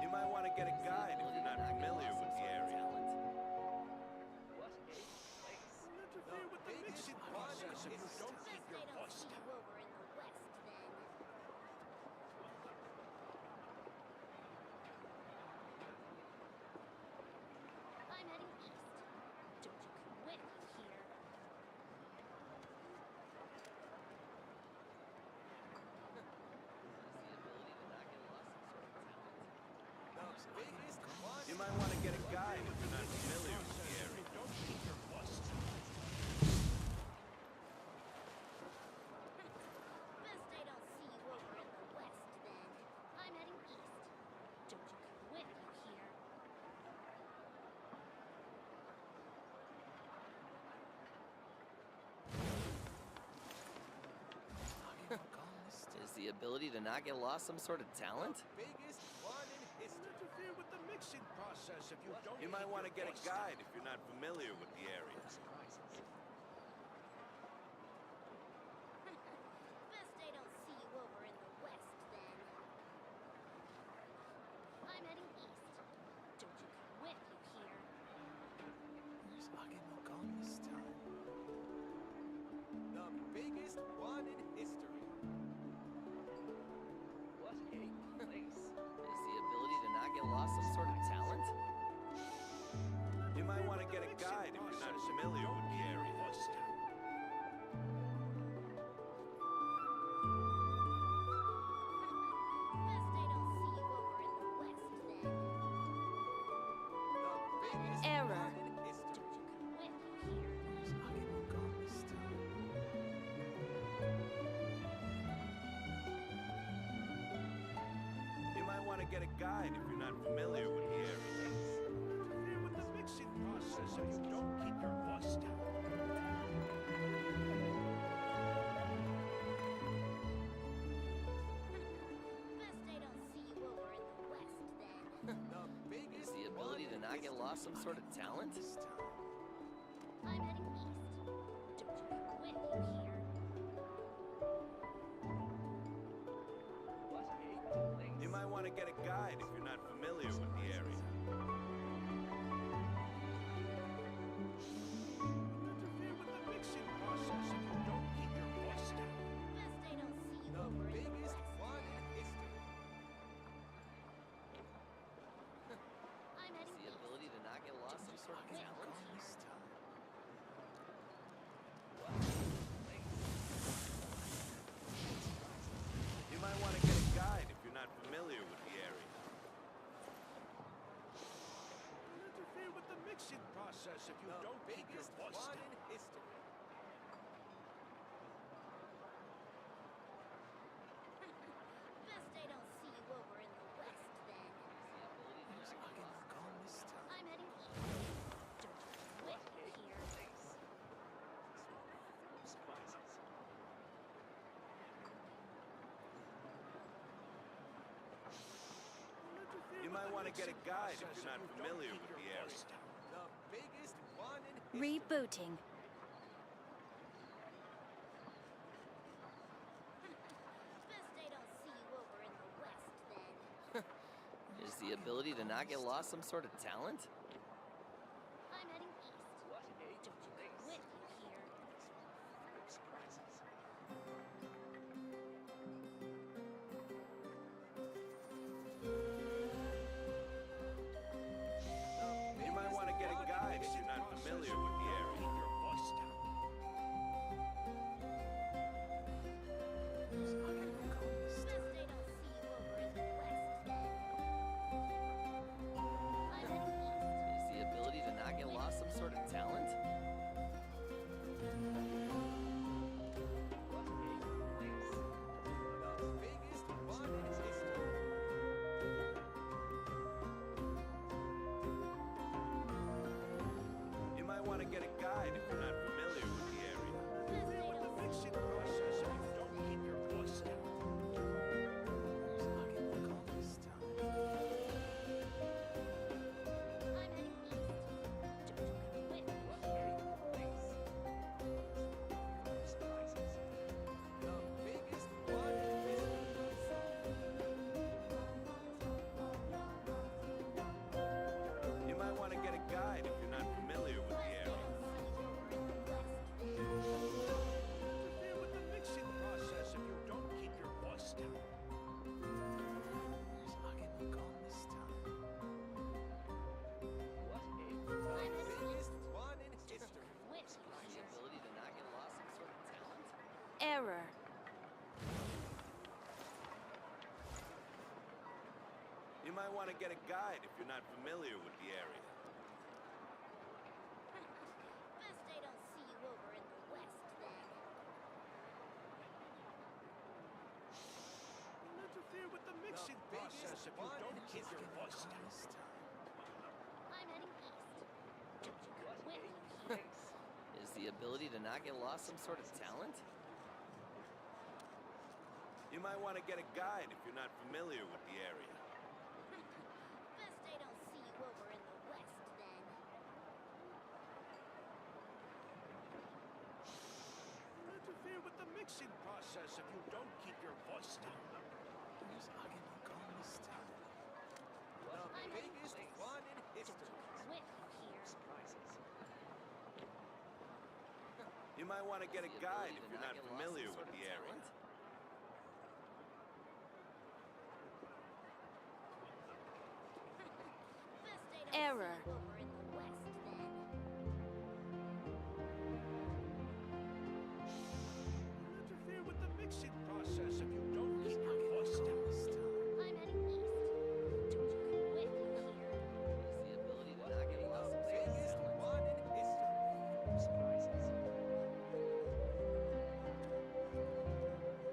You might want to get a Is the guide if ability you're to not get familiar lost with some the sort of area. talent? Interfere with the biggest mixing one process if in you don't Best keep I your don't voice see down. you over in the west then. I'm heading east. Don't you come with you here. Is the ability to not get lost some sort of talent? The biggest one. You might want to get a guide if you're not familiar with the area. Don't keep your voice down. Best I don't see you over in the west then. I'm heading east. Don't you come with you here. Is the ability to not get lost some sort of talent? Biggest one in history. Interfere with the mixing process if you don't. You might keep want to your get a voice down. guide if you're not familiar with the area. Best I don't see you over in the west then. I'm heading east. Don't you come with you here. Where's Agemo gone this time? The biggest one in history. What a place. Is the ability to not get lost some sort of talent? You might want to get a guide if you're not familiar with the area. Voice down. Best I don't see you over in the west then. The biggest Error. one in history. Don't you come with you here. Where's Agemo gone this time? You might want to get a guide if you're not familiar with the area. Interfere with the mixing process if you don't keep your voice down. Best I don't see you over in the west then. The Is biggest the ability to not get lost some sort of talent? This time. I'm heading east. Don't you come with you here. What a place. You might want to get a guide if you're not familiar with the area. Is the ability to not get lost some sort of talent? You might want to get a guide if you're not familiar with the area. Is the ability to not get lost some sort of talent? You might want to get a guide if you're not familiar with the area. You might to get a guide if you're not familiar with the area. Interfere with the mixing process if you don't keep your voice down. Best I don't see you The over in the biggest west. one in history. I'm Is heading the east. ability to not get lost some sort of talent? You might want to get a guide if you're not familiar with the area. Interfere with the mixing process if you The don't keep your biggest voice one down. in history. Best I don't see you over in the west then. Is the ability to not get lost? I'm heading east. Don't you quit here. You might want to get a guide if you're not familiar with the area. The biggest one in history. Rebooting. Best I don't see you over in the west then. Is the ability to not get lost some sort of talent? I'm heading east. Don't you quit here. You might want to get a guide if you're not familiar with the area. Keep your voice down. Best I don't see you over in the west then. I'm heading east. Is the ability to not get lost some sort of talent? The biggest one in history. You might want to get a guide if you're not familiar with the area. Best I don't see Mixing process if you don't keep your voice down. I'm heading east. Don't you quit here. The biggest one in history. You might want to get a guide if you're not familiar with the area. Interfere with the mixing process if you don't keep your voice down. The biggest one in history. Quit Is the here. ability to not get lost some sort of talent? Error. You might want to get a guide if you're not familiar with the area. Best I don't see you over in the west then. Interfere with the mixing The process biggest if you one don't in keep your history. voice down. I'm heading east. Don't you quit here. Is the ability to not get lost some sort of talent? You might want to get a guide if you're not familiar with the area. Best I don't see you over in the west then. Interfere with the mixing process if you don't keep your voice down. The biggest one in history. Quit here. You might want to get a Is the guide ability if to you're not not get lost familiar some sort with of the area. talent? Best I don't Error. see you over in the west then. Interfere with the mixing process if you don't keep your voice down. I'm heading east. Don't you quit here. Is the ability to not get lost some The sort of biggest talent? one in history.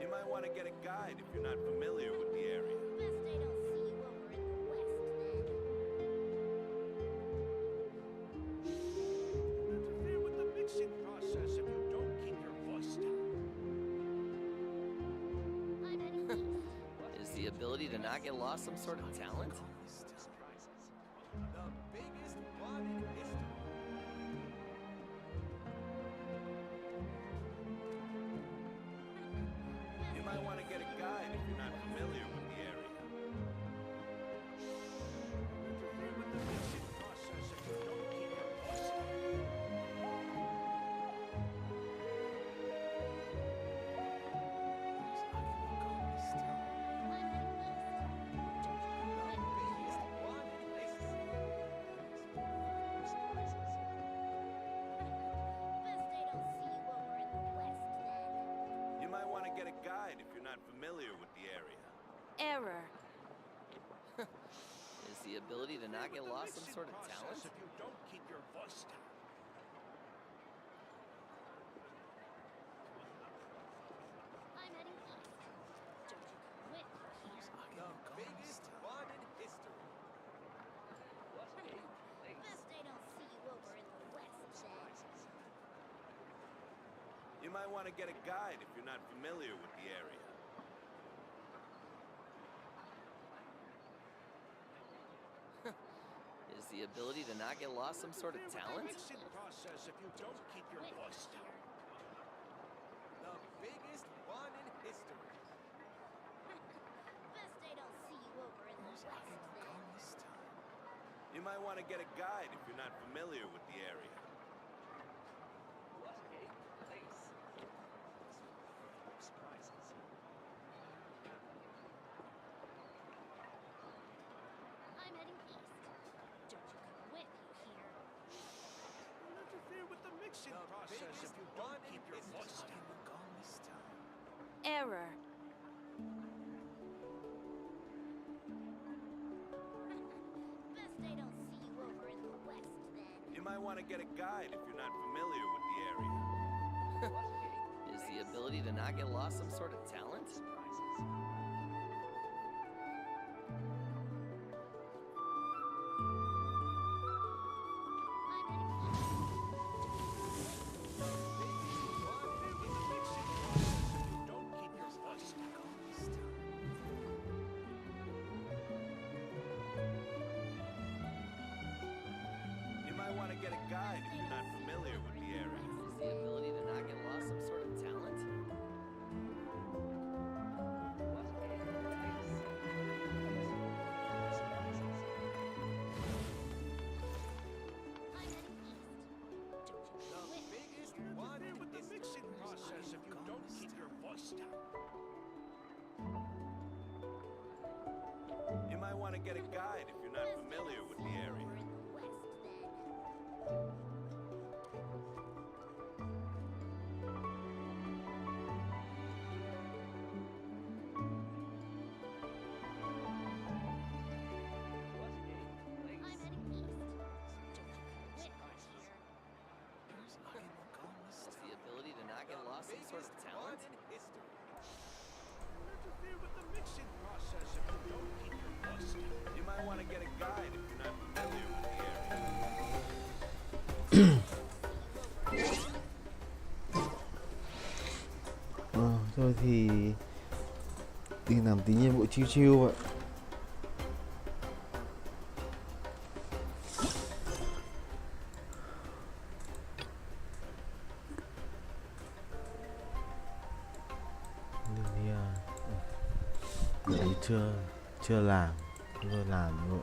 You might want to get a guide if you're not familiar with the area. Best I don't see you over in the west then. Interfere with the mixing process if you don't keep your voice down. I'm heading east. Is the ability to not get lost some sort of talent? The biggest one in history. You might want to get a guide if you're not familiar with the area. not familiar with the area. Error. Is the ability to not get lost some sort of talent? If you don't keep your voice down. I'm heading east. Don't you come with me here. The biggest fun in history. Best I don't see you over in the west then. You might want to get a guide if you're not familiar with the area. Is the ability to not get lost some sort of talent? Mixing process if you don't keep your voice down. The biggest fun in history. Best I don't see you over in the west then. You might want to get a guide if you're not familiar with the area. I'm heading east. Don't you come with me here. Don't interfere with the mixing process if you don't keep your voice down. Error. Best I don't see you over in the west then. You might want to get a guide if you're not familiar with the area. Is the ability to not get lost some sort of talent? I'm heading east. Don't keep your voice down. You might want to get a guide if you're not familiar with the area. Is the ability to not get lost some sort of talent? I'm heading east. Don't you come with me. Don't interfere with the mixing process if you don't keep your voice down. You might want to get a guide if you're not Best I familiar don't with see the you area. over in the west then. I'm heading east. Don't you come with me here. Is the ability to not get lost some sort of talent? Don't interfere with the mixing process if you don't keep your voice down. You might want to get a guide if you're not familiar with the area. Thôi thì đi làm tí nhiệm vụ chiêu chiêu vậy. Đấy chưa làm rồi làm rồi.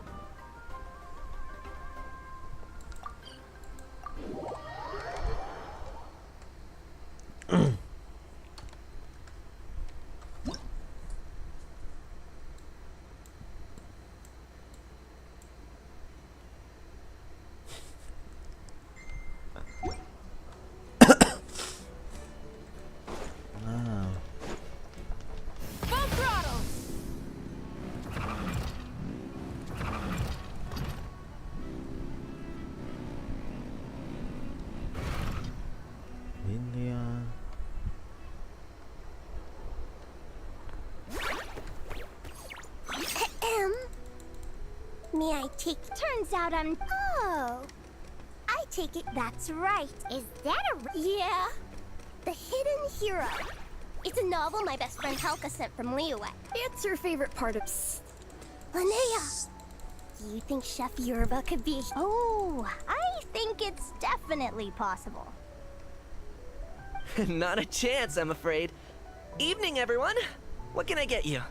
Full throttle! Đến đây May I take? Turns out I'm. Oh. I take it that's right. Is that a. Yeah. The Hidden Hero. It's a novel my best friend Helka sent from Liyue. It's her favorite part of. Psst. Linnea. Do you think Chef Yerba could be. Oh, I think it's definitely possible. Not a chance, I'm afraid. Evening, everyone. What can I get you?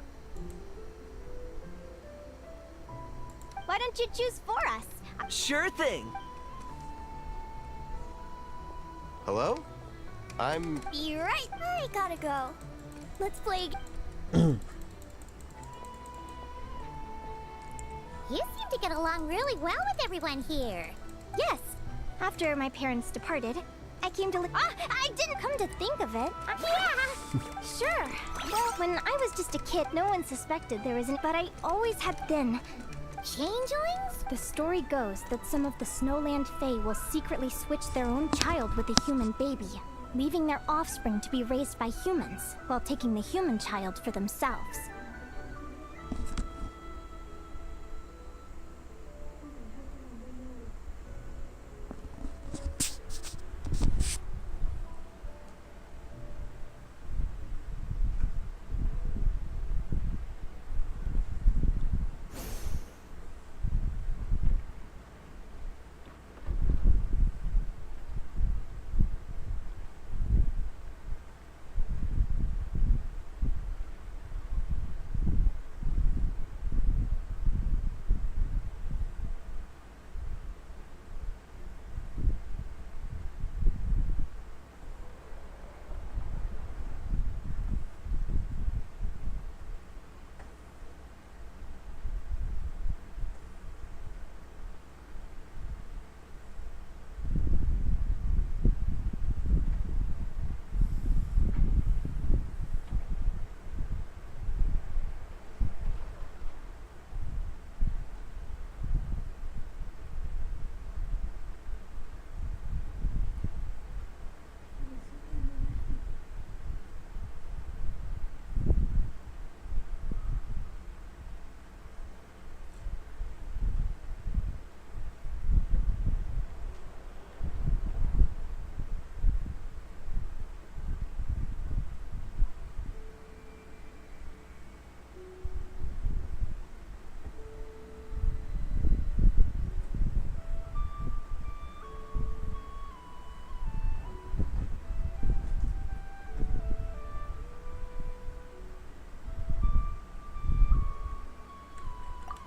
Why don't you choose for us? Sure thing. Hello? I'm... Be right. I gotta go. Let's play. You seem to get along really well with everyone here. Yes. After my parents departed, I came to I didn't come to think of it. Yeah. Sure. Well, when I was just a kid, no one suspected there isn't, but I always had been. Changelings? The story goes that some of the Snowland Fae will secretly switch their own child with a human baby, leaving their offspring to be raised by humans, while taking the human child for themselves.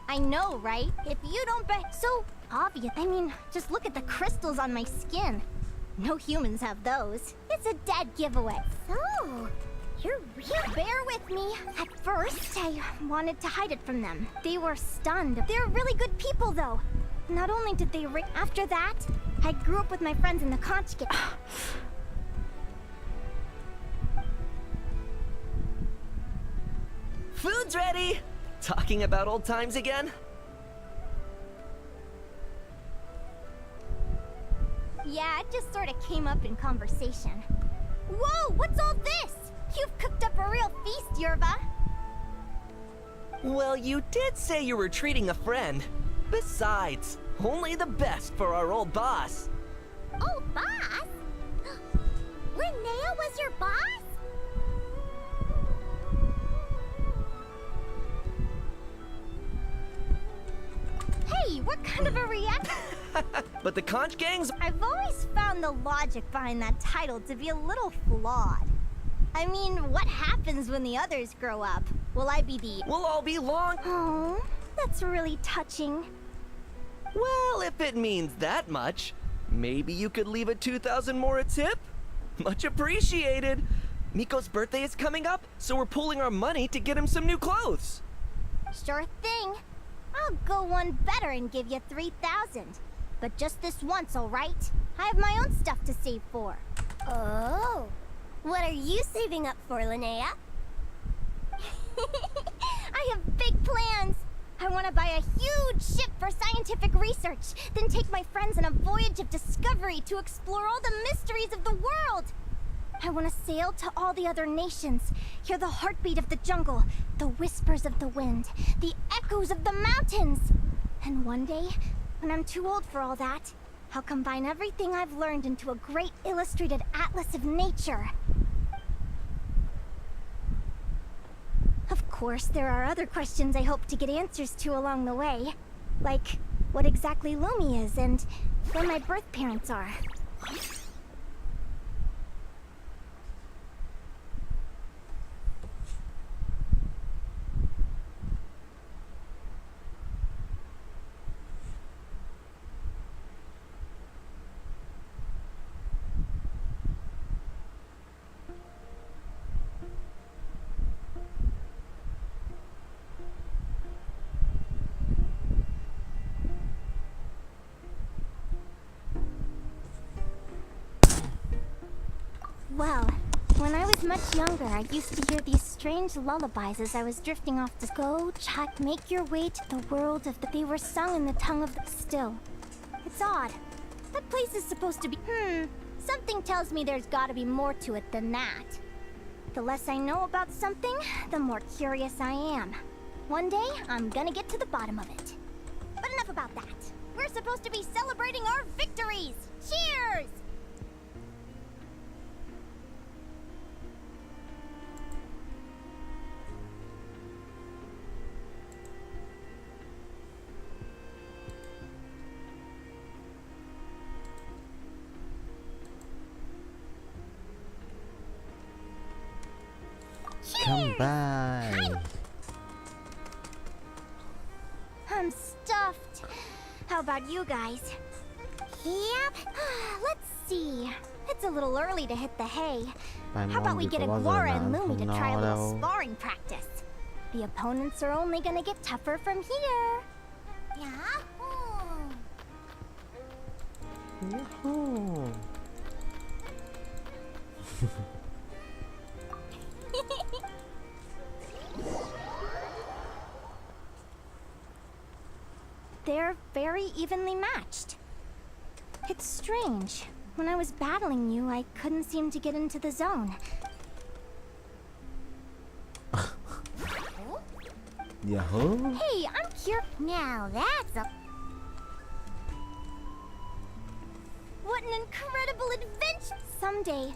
I know, right? If you don't bet, so obvious. I mean, just look at the crystals on my skin. No humans have those. It's a dead giveaway. So, you're real. Bear with me. At first, I wanted to hide it from them. They were stunned. They're really good people, though. Not only did they after that, I grew up with my friends in the conch gang. Food's ready! Talking about old times again? Yeah, it just sort of came up in conversation. Whoa, what's all this? You've cooked up a real feast, Yerba. Well, you did say you were treating a friend. Besides, only the best for our old boss. Old boss? Linnea was your boss? Hey, what kind of a reaction? But the conch gangs... I've always found the logic behind that title to be a little flawed. I mean, what happens when the others grow up? Will I be the... We'll all be long... Oh, that's really touching. Well, if it means that much, maybe you could leave a 2,000 more a tip? Much appreciated. Miko's birthday is coming up, so we're pooling our money to get him some new clothes. Sure thing. I'll go one better and give you 3,000. But just this once, all right? I have my own stuff to save for. Oh. What are you saving up for, Linnea? I have big plans. I want to buy a huge ship for scientific research, then take my friends on a voyage of discovery to explore all the mysteries of the world. I want to sail to all the other nations, hear the heartbeat of the jungle, the whispers of the wind, the echoes of the mountains. And one day, when I'm too old for all that, I'll combine everything I've learned into a great illustrated atlas of nature. Of course, there are other questions I hope to get answers to along the way. Like, what exactly Lumi is and where my birth parents are. Well, when I was much younger, I used to hear these strange lullabies as I was drifting off to go, child, make your way to the world of the... They were sung in the tongue of the... Still, it's odd. That place is supposed to be... Something tells me there's gotta be more to it than that. The less I know about something, the more curious I am. One day, I'm gonna get to the bottom of it. But enough about that. We're supposed to be celebrating our victories! Cheers! Come by. I'm stuffed. How about you guys? Yep. Let's see. It's a little early to hit the hay. Bài How about mong we thì get có bao giờ Aguara là and ăn Lumi không to try a no little đâu. sparring practice? The opponents are only gonna get tougher from here. Yahoo! Yahoo. They're very evenly matched. It's strange. When I was battling you, I couldn't seem to get into the zone. Yahoo. Hey, I'm curious. Now that's a... What an incredible adventure! Someday,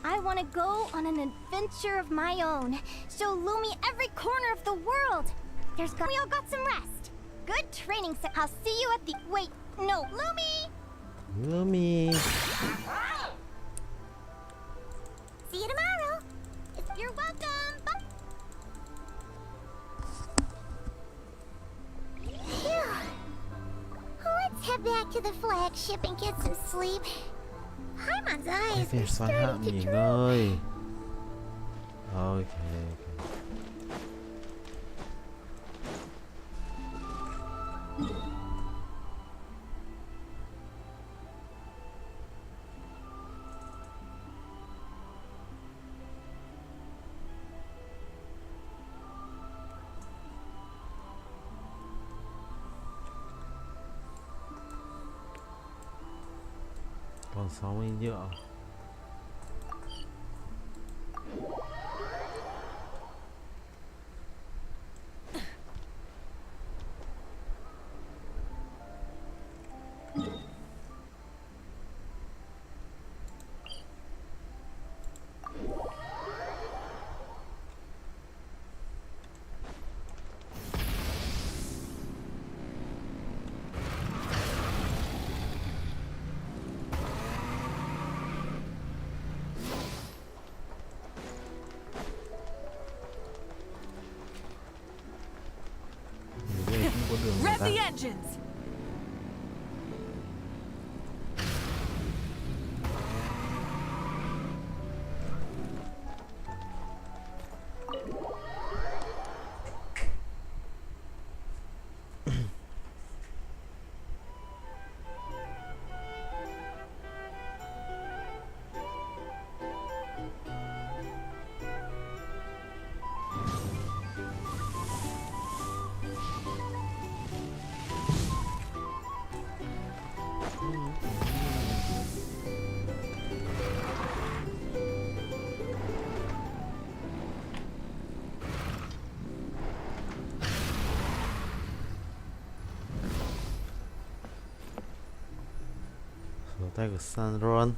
I want to go on an adventure of my own. Show Lumi every corner of the world. We all got some rest. Good training set. I'll see you at the... Wait, no, Lumi! Lumi. See you tomorrow. You're welcome. Bye. Phew. Let's head back to the flagship and get some sleep. Hyman's eyes Về are xoay starting hạm to nghỉ droop. ngơi. Ok. Còn 60 nhựa. Đây không có đường người Rev ta. the engines! Sổ tay của Sanron.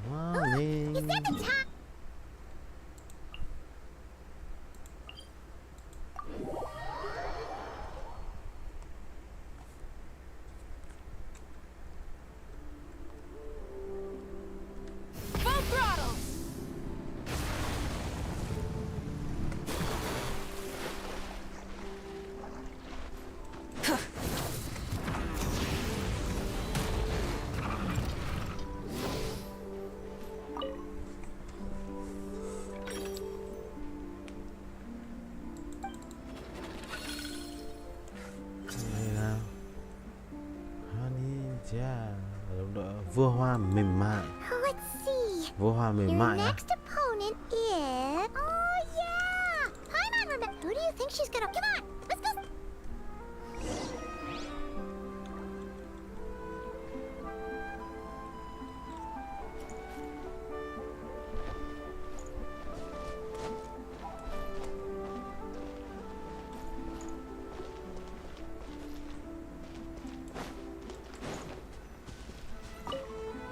Morning. Is that the time? Full throttle! Đây nào. Honey cha. Đồng đội vua hoa mềm mại. Let's see. Vua hoa mềm Your mại á. next opponent is. Oh yeah! I'm on remember. Who do you think she's gonna? Come on, let's go.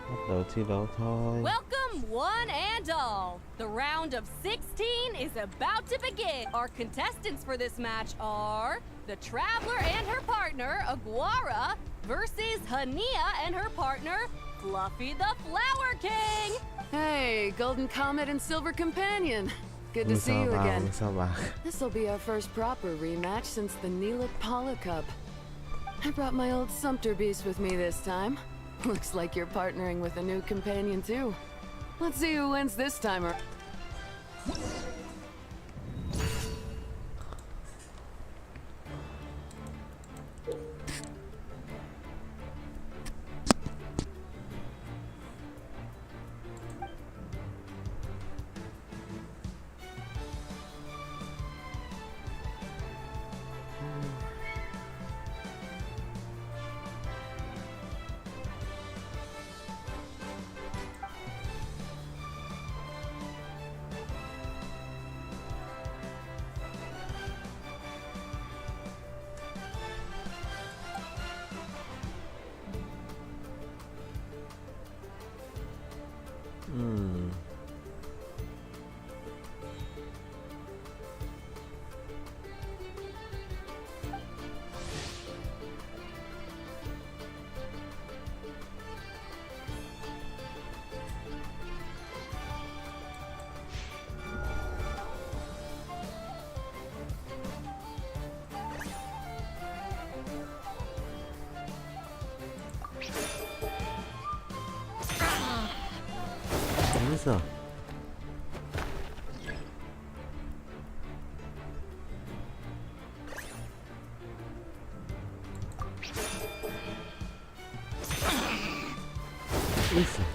Bắt đầu thi đấu thôi. Welcome, one and all. The round of 16 is about to begin. Our contestants for this match are the Traveler and her partner, Aguara, versus Hania and her partner, Fluffy the Flower King. Hey, Golden Comet and Silver Companion. Good to Ngôi see sao you vàng, again. ngôi sao bạc. This'll be our first proper rematch since the Neela Pala Cup. I brought my old Sumpter Beast with me this time. Looks like you're partnering with a new companion too. Let's see who wins this time. Rồi. Úi giời.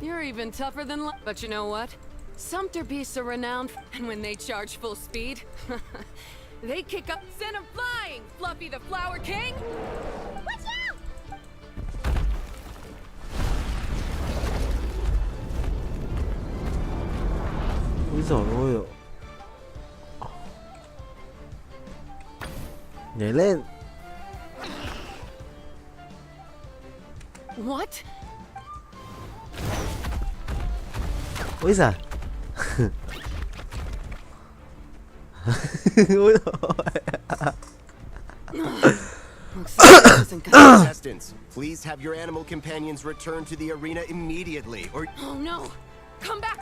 You're even tougher than but you know what? Sumpter beasts are renowned, and when they charge full speed, they kick up. Send 'em flying, Fluffy the Flower King! Watch out! Úi giời ơi. Nhảy lên. What? Ôi giời. Ôi giời. Looks like it wasn't gonna- Contestants, please have your animal companions return to the arena immediately, or Oh no! Come back!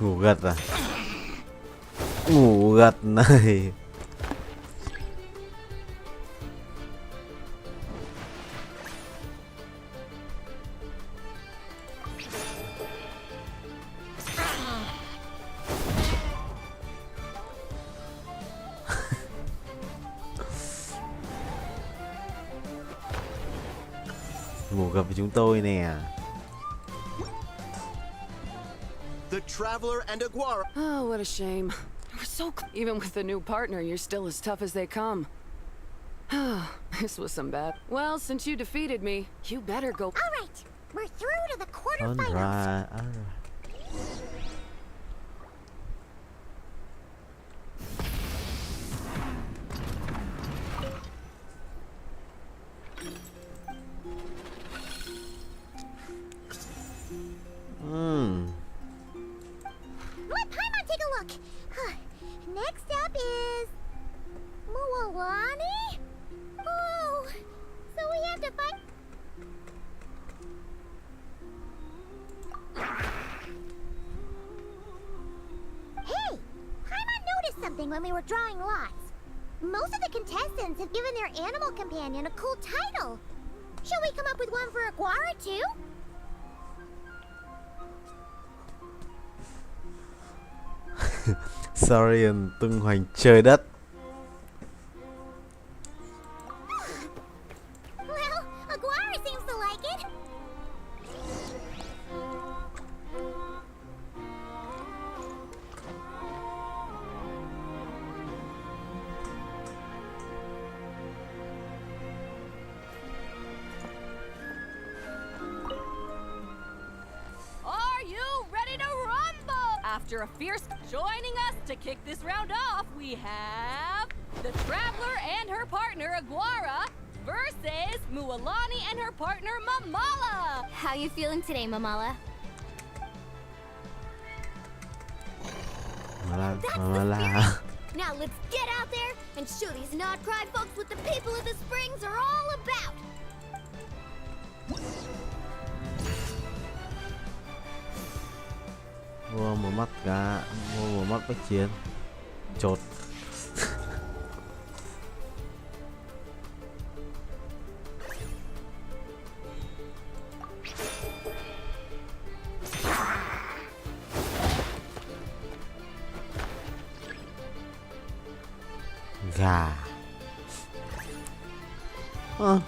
Ngủ gật à? Ngủ gật này. ngủ gặp với chúng tôi nè. The Traveler and Aguara. Oh, what a shame. We're so even with the new partner, you're still as tough as they come. This was some bad. Well, since you defeated me, you better go. All right, we're through to the Alright, quarterfinals. alright. Let Paimon take a look. Next up is Mualani. Oh, so we have to find. Hey, Paimon noticed something when we were drawing lots. Most of the contestants have given their animal companion a cool title. Shall we come up with one for Aguara too? Saurian tung hoành trời đất. Well, Aguara seems to like it. Are you ready to rumble? After a fierce joining us to kick this round off, we have the Traveler and her partner Aguara versus Mualani and her partner Mamala. How you feeling today, Mamala? Mamala, That's the Mamala. Now let's get out there and show these not-cry folks what the people of the Springs are all about. Mua một mắt cá, mua một mắt bách chiến. Chột. Gà. Ủa?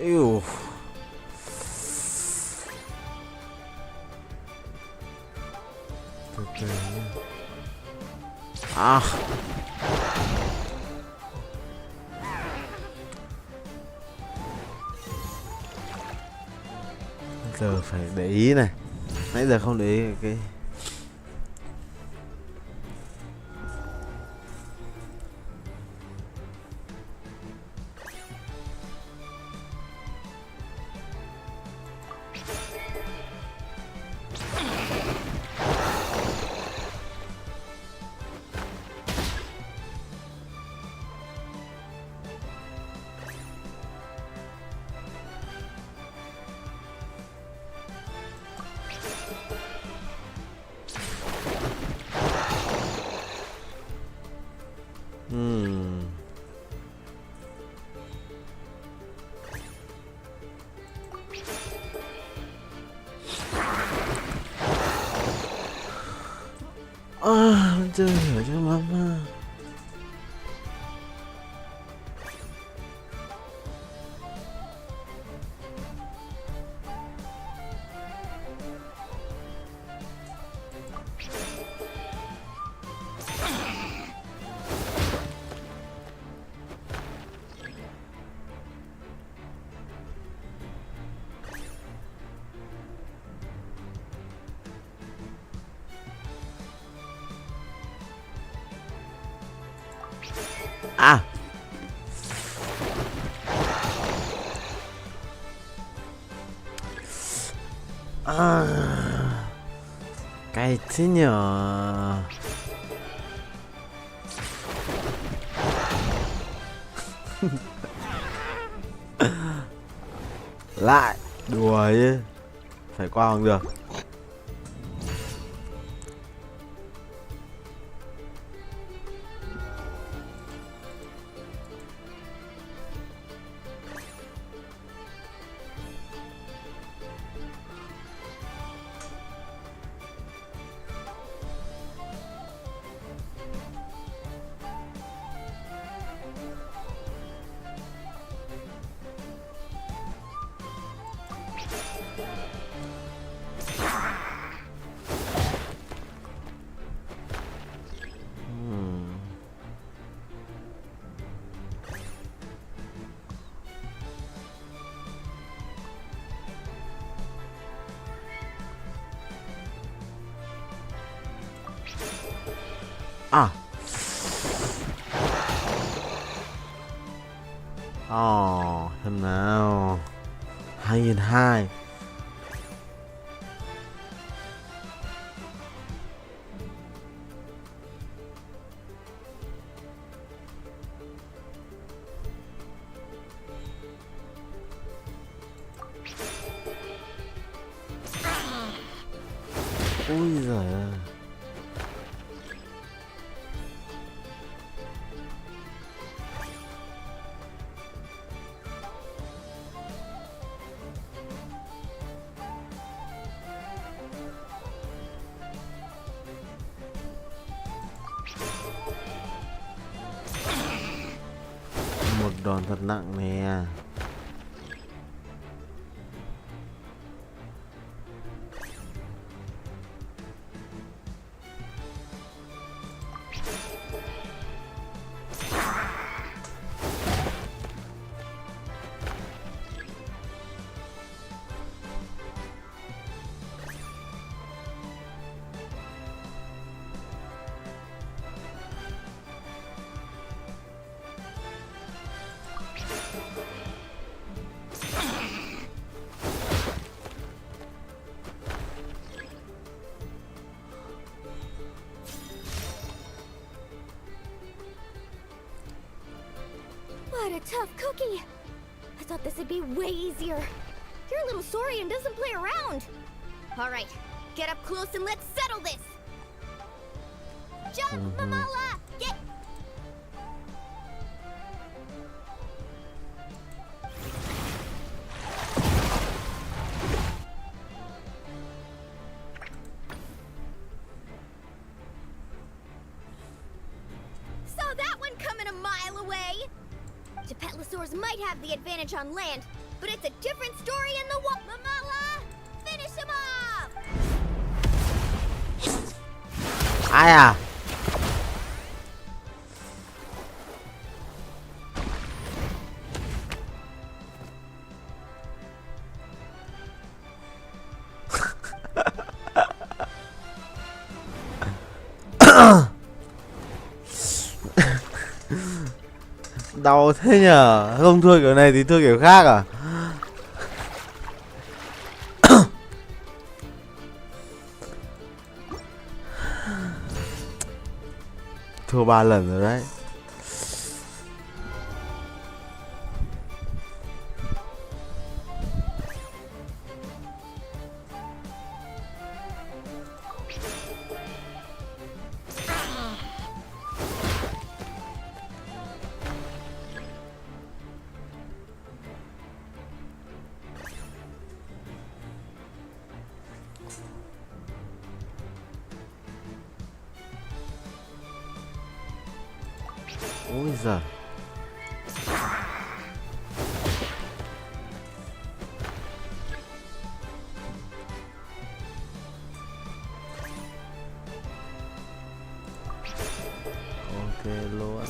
Ew. Từ từ nha. Giờ phải để ý này. Nãy giờ không để ý cái chơi ở cho mama. À. À. Cay thế nhở. Lại đùa chứ, phải qua không được. À. Xem nào. 2.200. Ui giời ơi. Một đòn thật nặng nè. What a tough cookie. I thought this would be way easier. Your little Saurian doesn't play around. All right, get up close and let's settle this. Jump, Mamala! Get... Saw that one coming a mile away. Gepetlosaurs might have the advantage on land, but it's a different story in the water. Mamala! Finish him off! Ai à? Đau thế nhở, không thua kiểu này thì thua kiểu khác à? Thua 3 lần rồi đấy. Ôi giời. Ok luôn.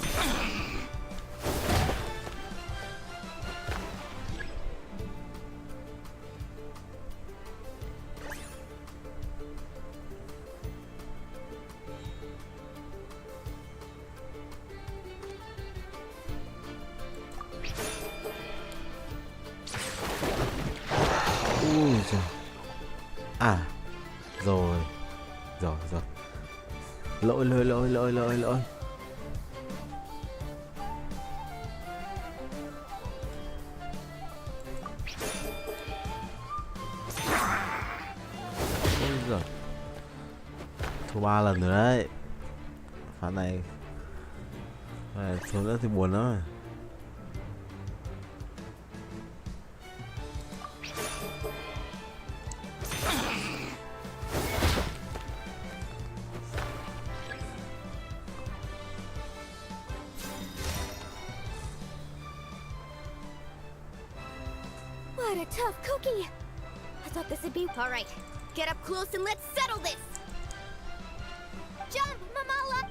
Ui trời. À rồi. Rồi. Lỗi. Ôi giời. Thua 3 lần rồi đấy. Phán này thua nữa thì buồn lắm rồi. What a tough cookie. I thought this would be... All right, get up close and let's settle this. Jump, Mamala!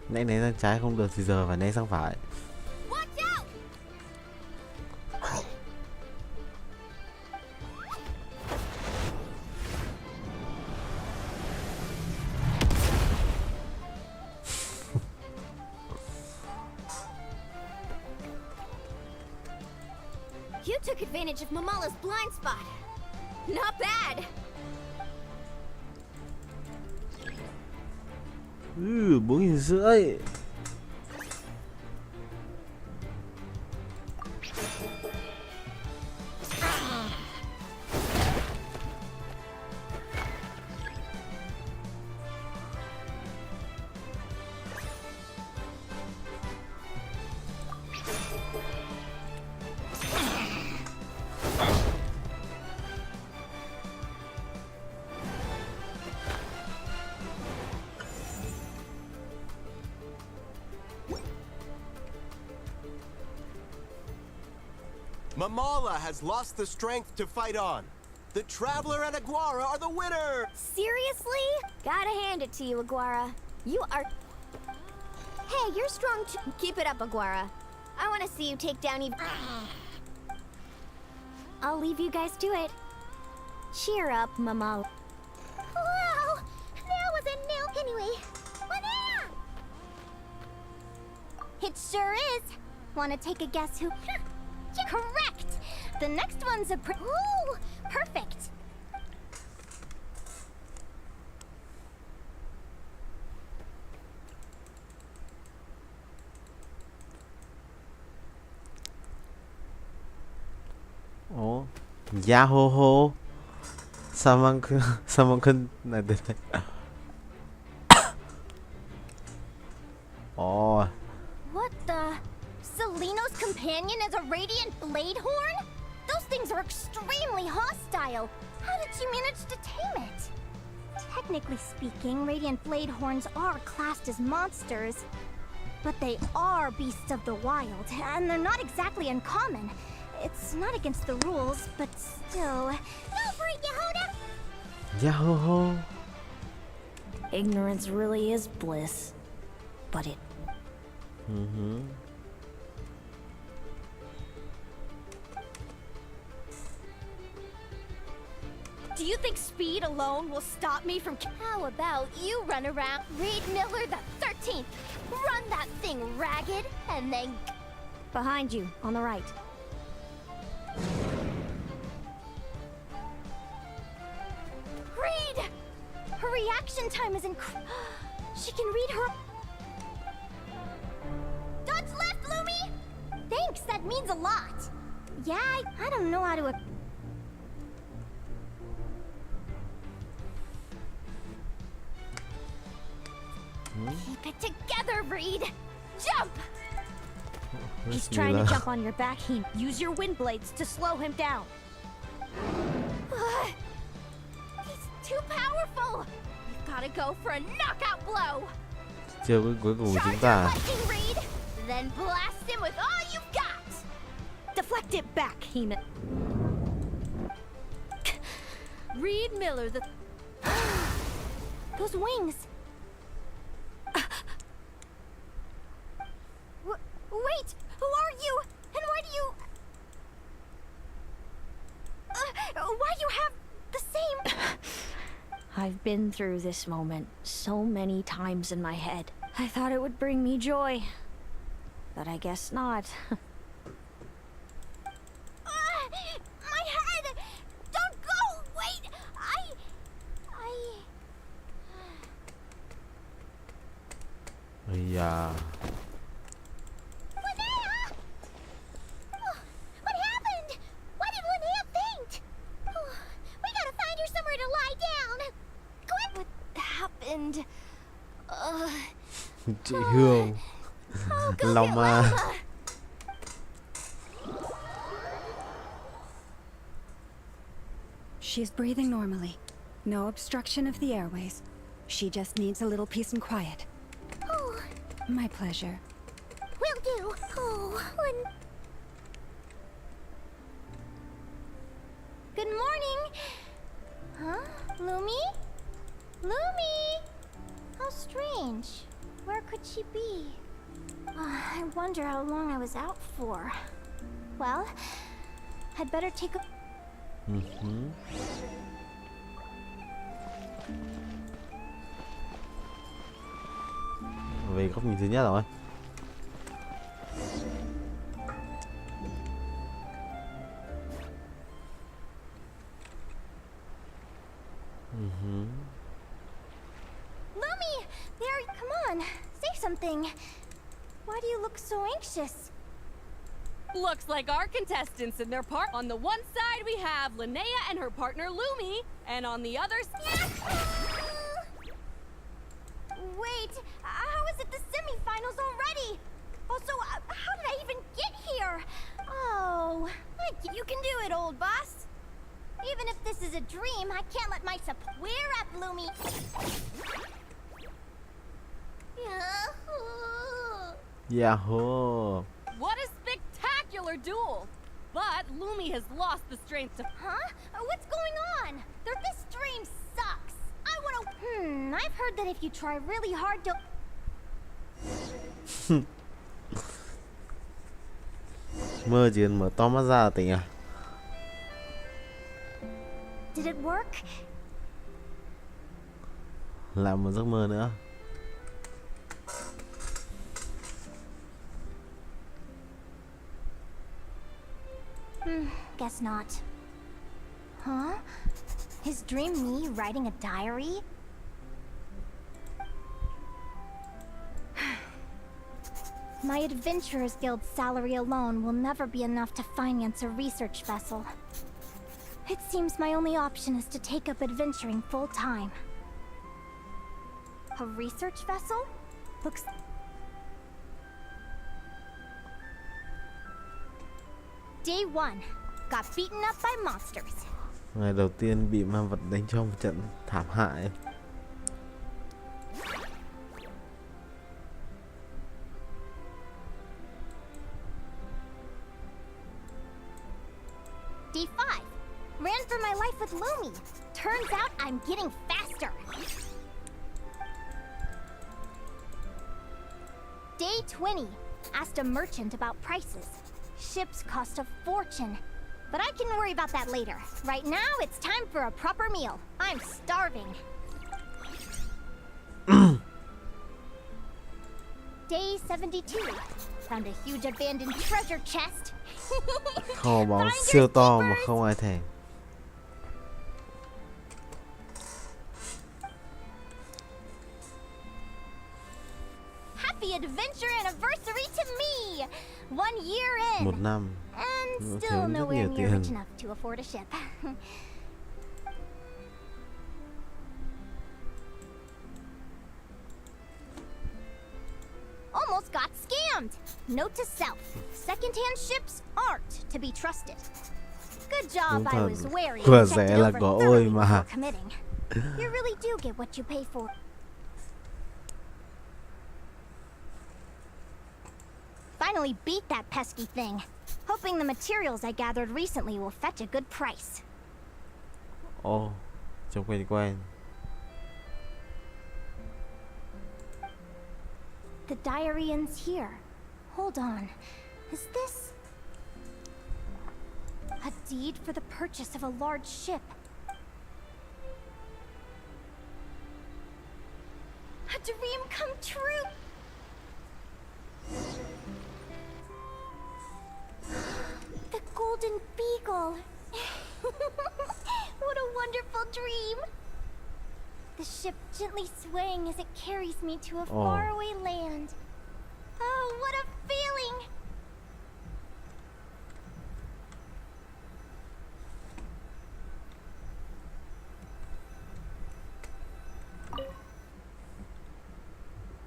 Nãy né sang trái không được thì giờ phải né sang phải. Watch out! You took advantage of Mamala's blind spot. Not bad. 4.500. Mamala has lost the strength to fight on. The Traveler and Aguara are the winner! Seriously? Gotta hand it to you, Aguara. You are... Hey, you're strong too. Keep it up, Aguara. I want to see you take down even... I'll leave you guys to it. Cheer up, Mamala. Wow! That was a new... Anyway, what now? It sure is. Want to take a guess who... Correct! The next one's a Ooh! Perfect! Ồ, Yahoho. Sao mang cân này từ đây? Ồ. What the? Seleno's companion is a radiant blade horn? Those things are extremely hostile. How did you manage to tame it? Technically speaking, radiant blade horns are classed as monsters. But they are beasts of the wild, and they're not exactly uncommon. It's not against the rules, but still... Go for it, Yehoda! Yahoho. Ignorance really is bliss. But it... Do you think speed alone will stop me from... How about you run around Reed Miller the 13th? Run that thing ragged, and then... Behind you, on the right. Reed! Her reaction time is She can read her... Dodge left, Lumi! Thanks, that means a lot. Yeah, I don't know how to... Keep it together, Reed! Jump! He's trying to jump on your back. Use your wind blades to slow him down. He's too powerful! We've gotta go for a knockout blow! Chiêu cuối cùng của chúng Charge ta. your lightning, Reed! Then blast him with all you've got! Deflect it back, Heman. Reed Miller, the... Those wings! Wait! Who are you? And why do you... why do you have the same... I've been through this moment so many times in my head. I thought it would bring me joy, but I guess not. My head! Don't go! Wait! Ây da. Linnea! Oh, what happened? Why did Linnea faint? Oh, we gotta find her somewhere to lie down. Quick! What happened? Chị Hương. Go Lòng get mà. Llama. She's breathing normally. No obstruction of the airways. She just needs a little peace and quiet. Oh, My pleasure. will do. Oh, Good morning. Huh? Lumi? Lumi? How strange. Where could she be? I wonder how long I was out for. Well, I'd better take a... Về góc nhìn thứ nhất rồi. Lumi! There, come on. Say something. Why do you look so anxious? Looks like our contestants and their part. On the one side, we have Linnea and her partner Lumi, and on the other side. Wait, how is it the semifinals already? Also, how did I even get here? Oh, you can do it, old boss. Even if this is a dream, I can't let myself wear up, Lumi. Yahoo! What a spectacular duel! But Lumi has lost the strength to. Huh? What's going on? This dream sucks. I wanna. I've heard that if you try really hard to. Mơ chỉ cần mở to mắt ra là tỉnh à? Did it work? Lại một giấc mơ nữa. Guess not. Huh? Is dream me writing a diary? My Adventurers Guild salary alone will never be enough to finance a research vessel. It seems my only option is to take up adventuring full time. A research vessel? Looks... Day 1. Got beaten up by monsters. Ngày đầu tiên bị ma vật đánh cho một trận thảm hại. Day 5. Ran for my life with Lumi. Turns out I'm getting faster. Day 20. Asked a merchant about prices. Ships cost a fortune. But I can worry about that later. Right now, it's time for a proper meal. I'm starving. Day 72. Found a huge abandoned treasure chest. Kho báu siêu to mà không ai thèm. Happy adventure anniversary to me! 1 year in. 1 năm. And still Thiếu rất nowhere nhiều near rich tiền. enough to afford a ship. Almost got scammed! Note to self. Second-hand ships aren't to be trusted. Good job Đúng I thật. was wary Cửa and checked rẻ it là over có ôi thoroughly mà. before committing. You really do get what you pay for. Finally beat that pesky thing. Hoping the materials I gathered recently will fetch a good price. Ồ, trông quen quen. The diary ends here. Hold on. Is this... a deed for the purchase of a large ship? A dream come true. The Golden Beagle. What a wonderful dream. The ship gently swaying as it carries me to a faraway land. Oh, what a feeling!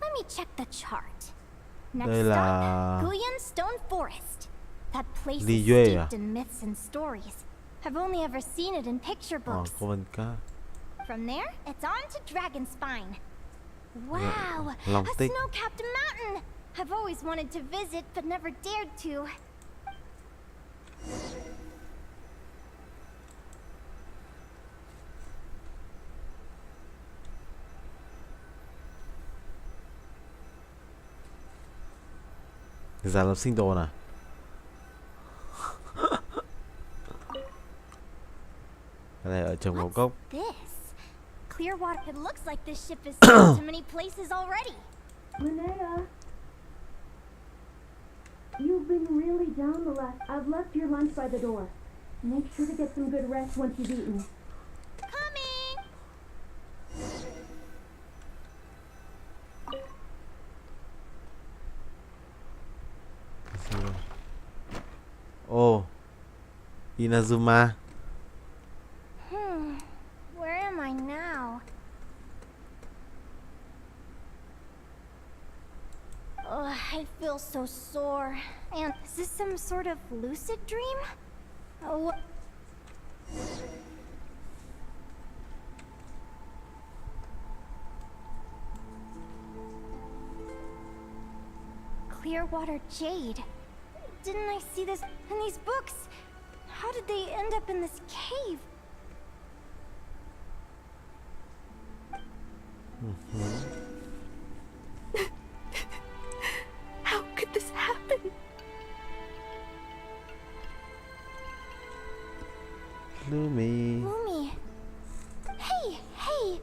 Let me check the chart. Next Đây stop, là Guyan Stone Forest. That place Lý is Duy steeped à? in myths and stories. I've only ever seen it in picture books. Cô Vân Ca. From there, it's on to Dragonspine. Wow, Long a Tích. snow-capped mountain! I've always wanted to visit, but never dared to. Giả lập sinh tồn à? Cái này ở trong ngõ cốc. This? Clearwater. It looks like this ship has sailed to many places already. Linnea, you've been really down the last. I've left your lunch by the door. Make sure to get some good rest once you've eaten. Coming! Oh, Inazuma. Where am I now? Oh, I feel so sore. And is this some sort of lucid dream? Oh. Clearwater Jade. Didn't I see this in these books? How did they end up in this cave? How could this happen? Lumi. Lumi. Hey, hey.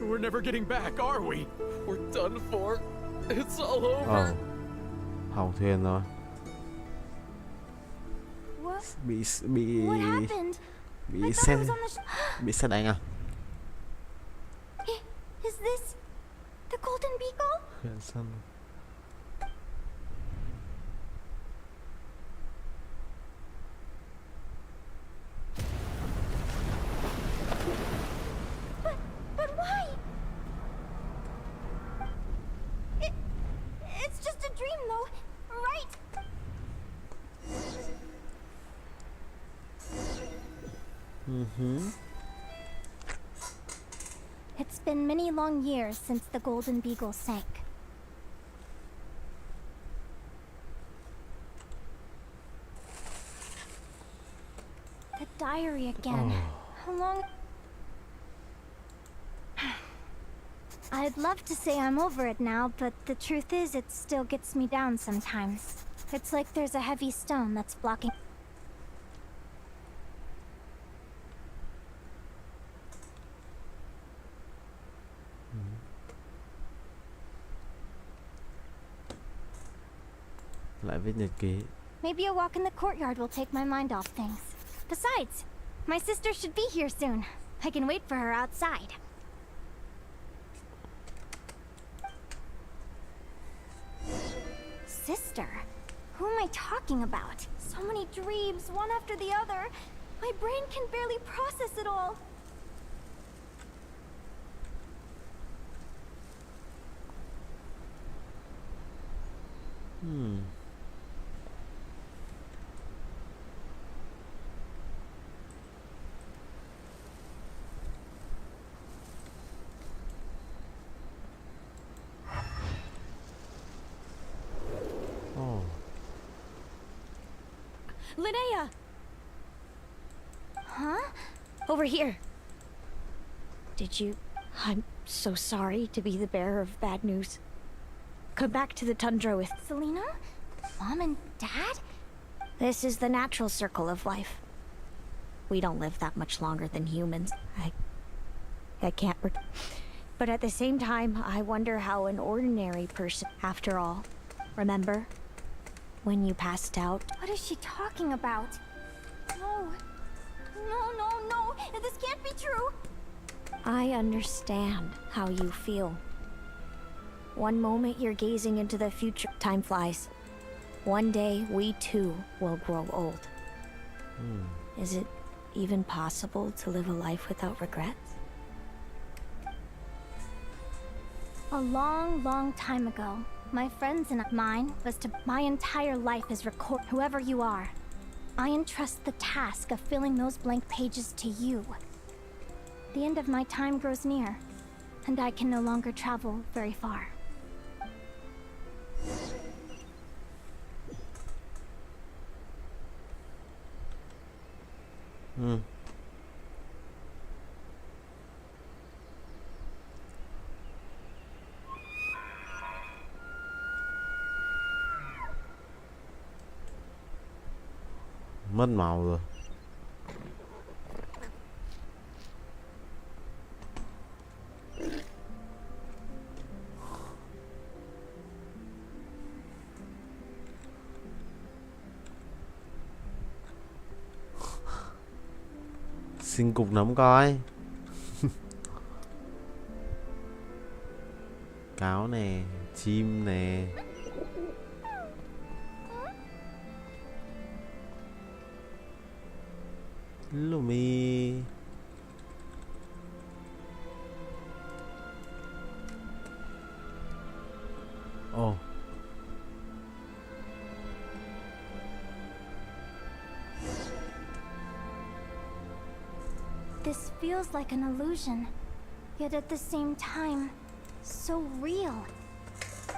We're never getting back, are we? We're done for. It's all over. Hỏng thuyền rồi. What? Bị What happened? I thought xét I was on the bị xét đánh à? Is this the Golden Beagle? Khuyển săn. But why? It's just a dream though, right? It's been many long years since the Golden Beagle sank. The diary again. How long? I'd love to say I'm over it now, but the truth is it still gets me down sometimes. It's like there's a heavy stone that's blocking. Lại viết nhật ký. Maybe a walk in the courtyard will take my mind off things. Besides, my sister should be here soon. I can wait for her outside. Sister? Who am I talking about? So many dreams, one after the other. My brain can barely process it all. Linnea! Huh? Over here. Did you... I'm so sorry to be the bearer of bad news. Come back to the tundra with... Selena? Mom and Dad? This is the natural circle of life. We don't live that much longer than humans. I can't. But at the same time, I wonder how an ordinary person. After all, remember when you passed out? What is she talking about? No. No. This can't be true. I understand how you feel. One moment you're gazing into the future. Time flies. One day we too will grow old. Is it even possible to live a life without regrets? A long time ago, my friends and mine was to. My entire life is record. Whoever you are, I entrust the task of filling those blank pages to you. The end of my time grows near, and I can no longer travel very far. Mất màu rồi. Xin cục nấm coi. Cáo nè, chim nè. Lumi. Oh. This feels like an illusion, yet at the same time, so real.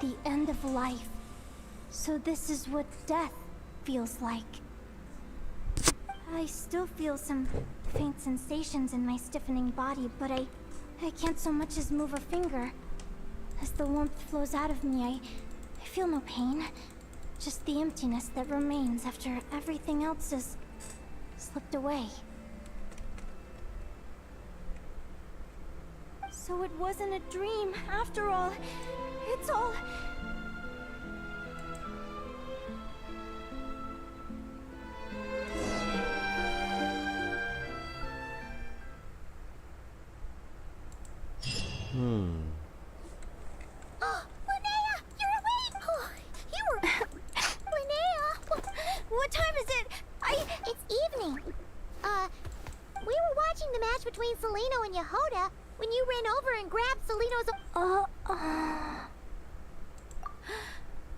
The end of life. So this is what death feels like. I still feel some faint sensations in my stiffening body, but I can't so much as move a finger. As the warmth flows out of me, I feel no pain. Just the emptiness that remains after everything else has slipped away. So it wasn't a dream, after all. It's all... Linnea, you're awake! You were... Linnea! What time is it? It's evening. We were watching the match between Celino and Yehoda when you ran over and grabbed Celino's...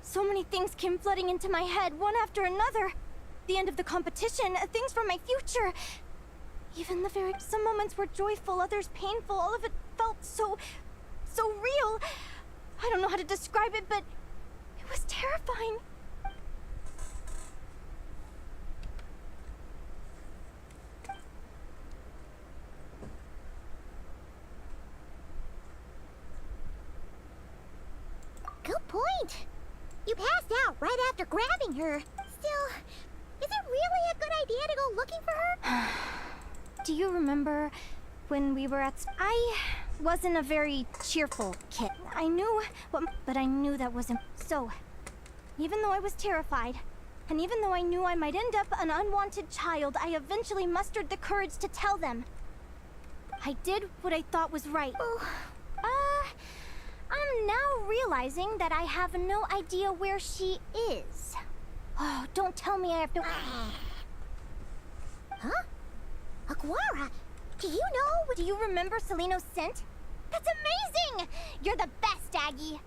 So many things came flooding into my head, one after another. The end of the competition, things from my future. Even the very... Some moments were joyful, others painful. All of it felt so real. I don't know how to describe it, but it was terrifying. Good point. You passed out right after grabbing her. Still, is it really a good idea to go looking for her? Do you remember when we were at... I wasn't a very cheerful kid. I knew what... But I knew that wasn't... So, even though I was terrified, and even though I knew I might end up an unwanted child, I eventually mustered the courage to tell them. I did what I thought was right. I'm now realizing that I have no idea where she is. Oh, don't tell me I have to... Huh? Aguara, do you know... Do you remember Celino's scent? That's amazing! You're the best, Aggie!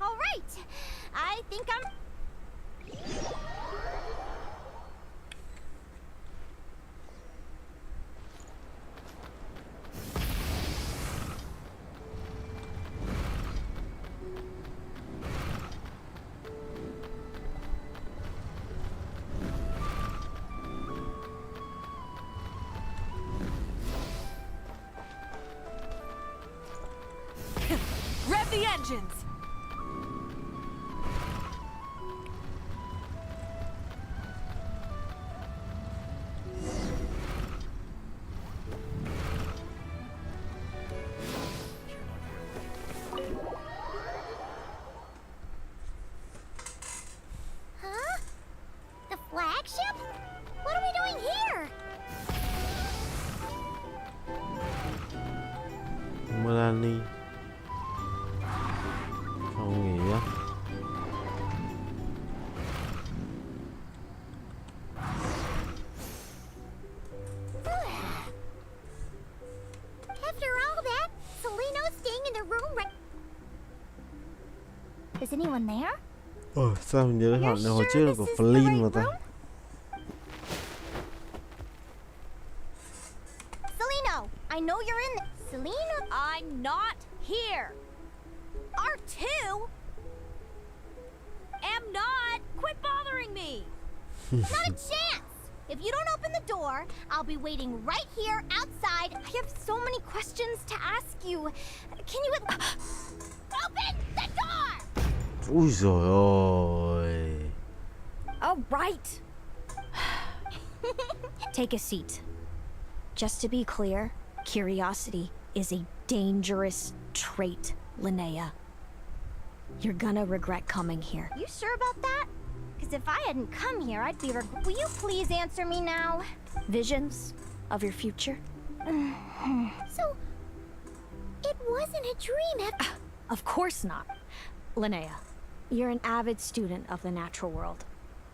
All right. I think I'm... Rev the engines! Melanie. Không nghĩ á. After all that, Seleno's staying in the room right. Is anyone there? Sao mình nhớ You're hỏi hồi sure trước là this của is the Flynn right mà ta. room? Seleno, I know you're in there. Seleno, I'm not here. R2? Am not. Quit bothering me. not a chance! If you don't open the door, I'll be waiting right here outside. I have so many questions to ask you. Can you Open the door! Úi dồi ôi. All right. Take a seat. Just to be clear, curiosity is a dangerous trait, Linnea. You're gonna regret coming here. You sure about that? Because if I hadn't come here, I'd be Will you please answer me now? Visions of your future? So, it wasn't a dream Of course not. Linnea, you're an avid student of the natural world.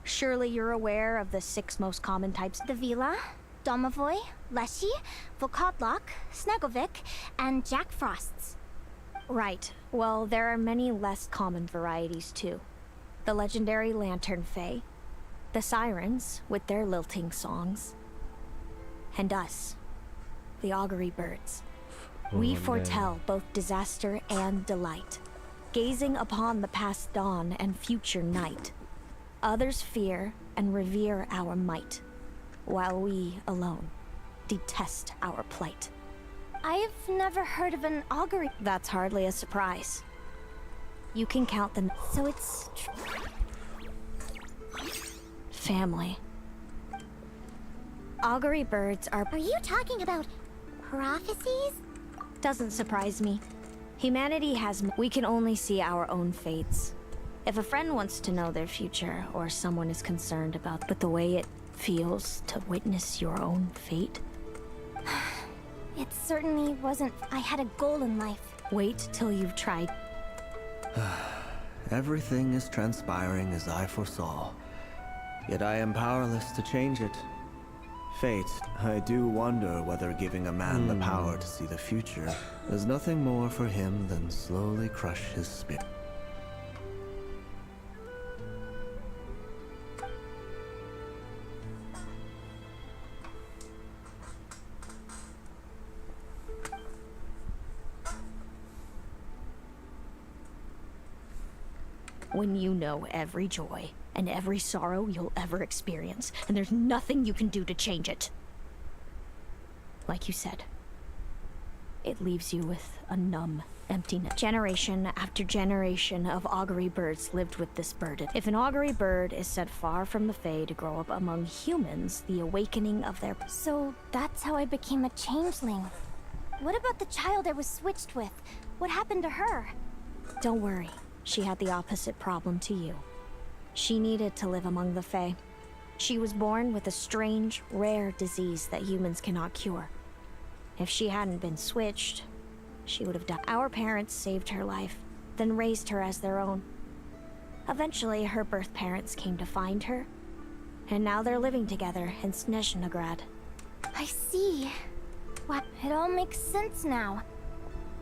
Surely you're aware of the 6 most common types. The Vila, Domovoy, Leshy, Volkodlok, Snegovik, and Jack Frosts. Right. Well, there are many less common varieties too. The legendary Lantern Fae, the Sirens with their lilting songs, and us, the Augury Birds. We foretell both disaster and delight, gazing upon the past dawn and future night. Others fear and revere our might, while we alone detest our plight. I've never heard of an augury. That's hardly a surprise. You can count them. So it's family. Augury birds are. Are you talking about prophecies? Doesn't surprise me. Humanity has. We can only see our own fates. If a friend wants to know their future, or someone is concerned about, but the way it feels to witness your own fate. It certainly wasn't. I had a goal in life. Wait till you've tried. Everything is transpiring as I foresaw, yet I am powerless to change it. Fate, I do wonder whether giving a man the power to see the future is nothing more for him than slowly crush his spirit. When you know every joy and every sorrow you'll ever experience, and there's nothing you can do to change it. Like you said, it leaves you with a numb emptiness. Generation after generation of augury birds lived with this burden. If an augury bird is sent far from the Fae to grow up among humans, the awakening of their... So that's how I became a changeling. What about the child I was switched with? What happened to her? Don't worry. She had the opposite problem to you. She needed to live among the Fae. She was born with a strange, rare disease that humans cannot cure. If she hadn't been switched, she would have died. Our parents saved her life, then raised her as their own. Eventually, her birth parents came to find her, and now they're living together in Snezhnegrad. I see. What? It all makes sense now.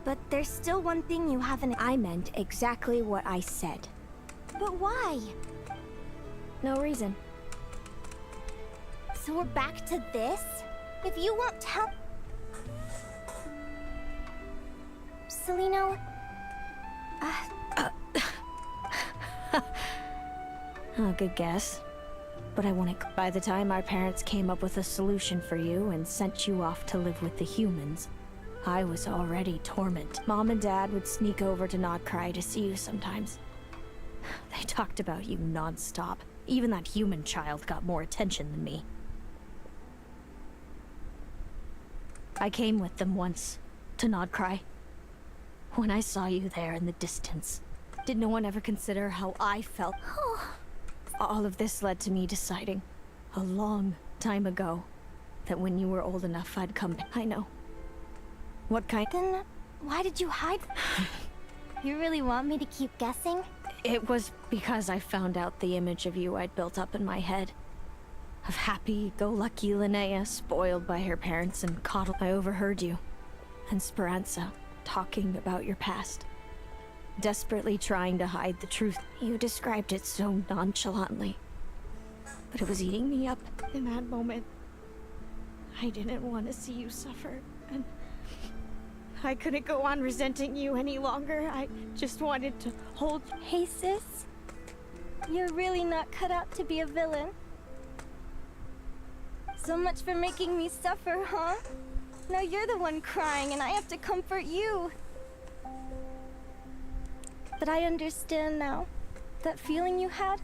But there's still one thing you haven't. I meant exactly what I said. But why? No reason. So we're back to this? If you won't tell... Seleno? Oh, good guess. But I wouldn't. By the time our parents came up with a solution for you and sent you off to live with the humans, I was already tormented. Mom and Dad would sneak over to Nodcry to see you sometimes. They talked about you non-stop. Even that human child got more attention than me. I came with them once, to Nodcry. When I saw you there in the distance, did no one ever consider how I felt? All of this led to me deciding, a long time ago, that when you were old enough I'd come back. I know. What kind? Then Why did you hide? You really want me to keep guessing? It was because I found out the image of you I'd built up in my head. Of happy-go-lucky Linnea, spoiled by her parents and coddled. I overheard you and Speranza talking about your past, desperately trying to hide the truth. You described it so nonchalantly, but it was eating me up in that moment. I didn't want to see you suffer, and I couldn't go on resenting you any longer. I just wanted to hold you. Hey, sis. You're really not cut out to be a villain. So much for making me suffer, huh? Now you're the one crying and I have to comfort you. But I understand now. That feeling you had?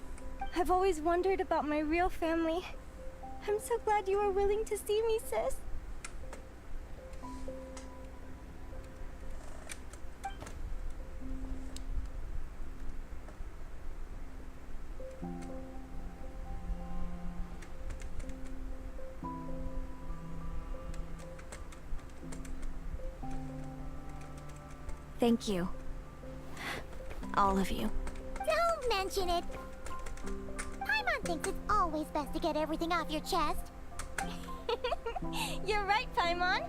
I've always wondered about my real family. I'm so glad you were willing to see me, sis. Thank you. All of you. Don't mention it. Paimon thinks it's always best to get everything off your chest. You're right, Paimon.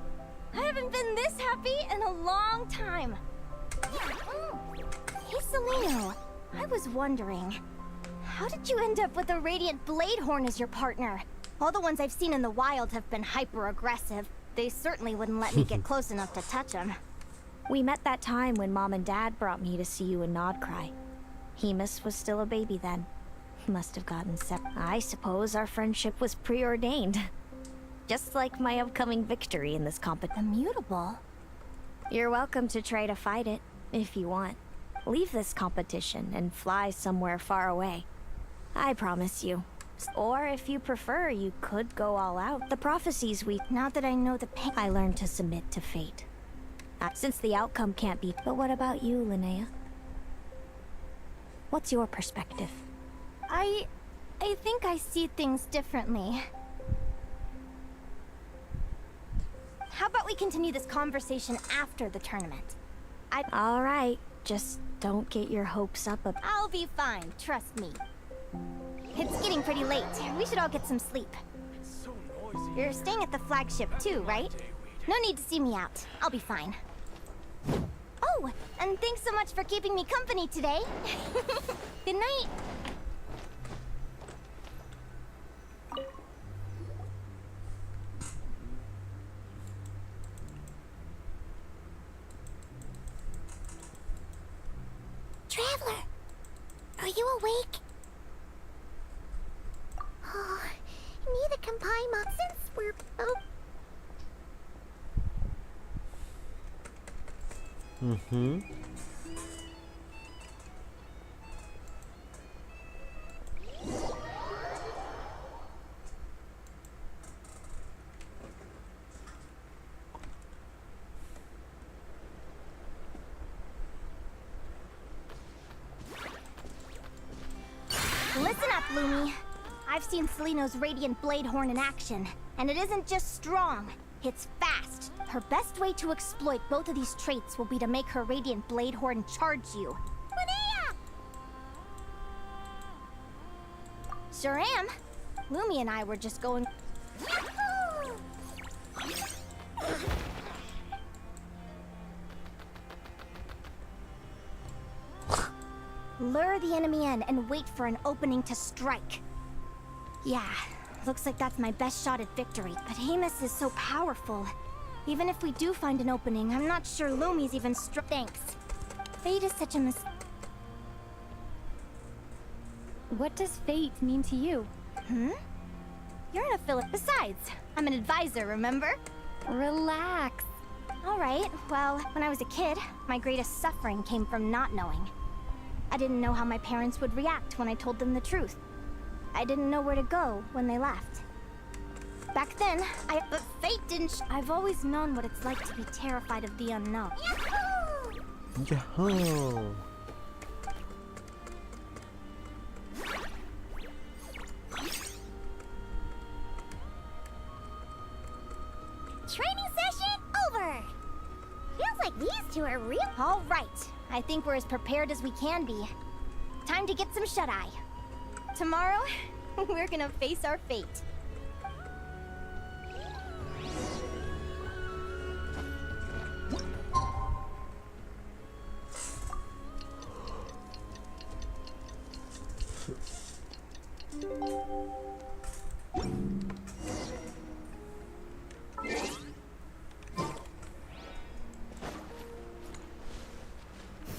I haven't been this happy in a long time. Hey, Seleno. I was wondering, how did you end up with a Radiant Bladehorn as your partner? All the ones I've seen in the wild have been hyper-aggressive. They certainly wouldn't let me get close enough to touch them. We met that time when Mom and Dad brought me to see you in Nodcry. Hemus was still a baby then. Must have gotten I suppose our friendship was preordained. Just like my upcoming victory in this competition. Immutable? You're welcome to try to fight it, if you want. Leave this competition and fly somewhere far away. I promise you. Or if you prefer, you could go all out. The prophecies we... Now that I know the pain... I learned to submit to fate. Since the outcome can't be... But what about you, Linnea? What's your perspective? I think I see things differently. How about we continue this conversation after the tournament? All right, just don't get your hopes up. I'll be fine, trust me. It's getting pretty late. We should all get some sleep. You're staying at the flagship too, right? No need to see me out. I'll be fine. Oh, and thanks so much for keeping me company today. Good night. Traveler, are you awake? Oh, neither can Paimon since we're both... Mm-hmm. Listen up, Lumi. I've seen Seleno's Radiant Bladehorn in action, and it isn't just strong, it's fast. Her best way to exploit both of these traits will be to make her Radiant Bladehorn charge you. Linnea! Sure am. Lumi and I were just going... Yahoo! Lure the enemy in and wait for an opening to strike. Yeah, looks like that's my best shot at victory. But Hemus is so powerful. Even if we do find an opening, I'm not sure Lumi's even Thanks. Fate is such a What does fate mean to you? You're an affiliate. Besides, I'm an advisor, remember? Relax. Alright, well, when I was a kid, my greatest suffering came from not knowing. I didn't know how my parents would react when I told them the truth. I didn't know where to go when they left. Back then, but fate didn't I've always known what it's like to be terrified of the unknown. Yahoo! Yahoo! Training session over! Feels like these two All right. I think we're as prepared as we can be. Time to get some shut-eye. Tomorrow, we're gonna face our fate.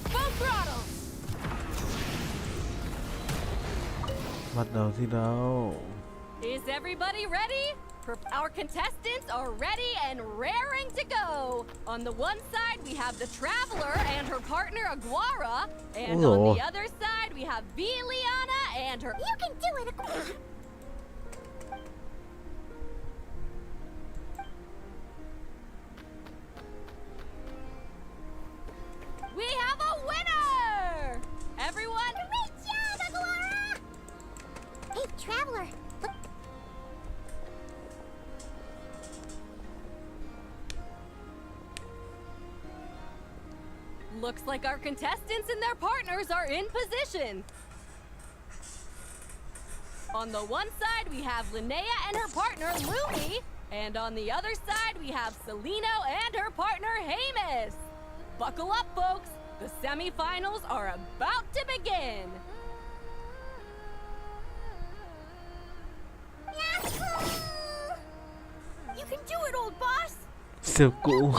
Full throttle! Bắt đầu thi đấu. Is everybody ready? Our contestants are ready and raring to go. On the one side, we have the Traveler and her partner Aguara. And on the other side, we have Viliana and her... You can do it, Aguara! We have a winner! Everyone... Great job, Aguara! Hey, Traveler, look. Looks like our contestants and their partners are in position. On the one side, we have Linnea and her partner, Lumi. And on the other side, we have Celino and her partner, Hamus. Buckle up, folks. The semifinals are about to begin. You can do it, old boss! Siêu cũ.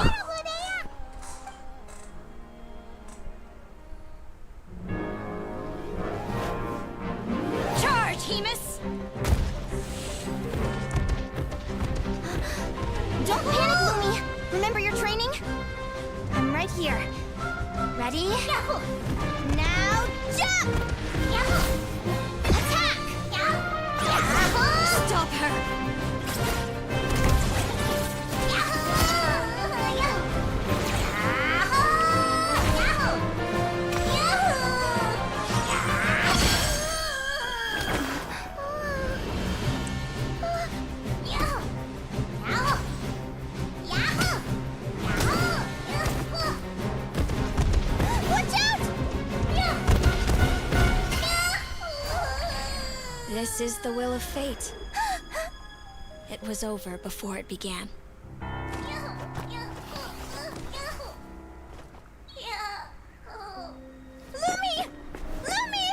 Charge, Hemus! Don't panic, Lumi! Remember your training? I'm right here. Ready? Now jump! Attack! Stop her! This is the will of fate. It was over before it began. Lumi! Lumi!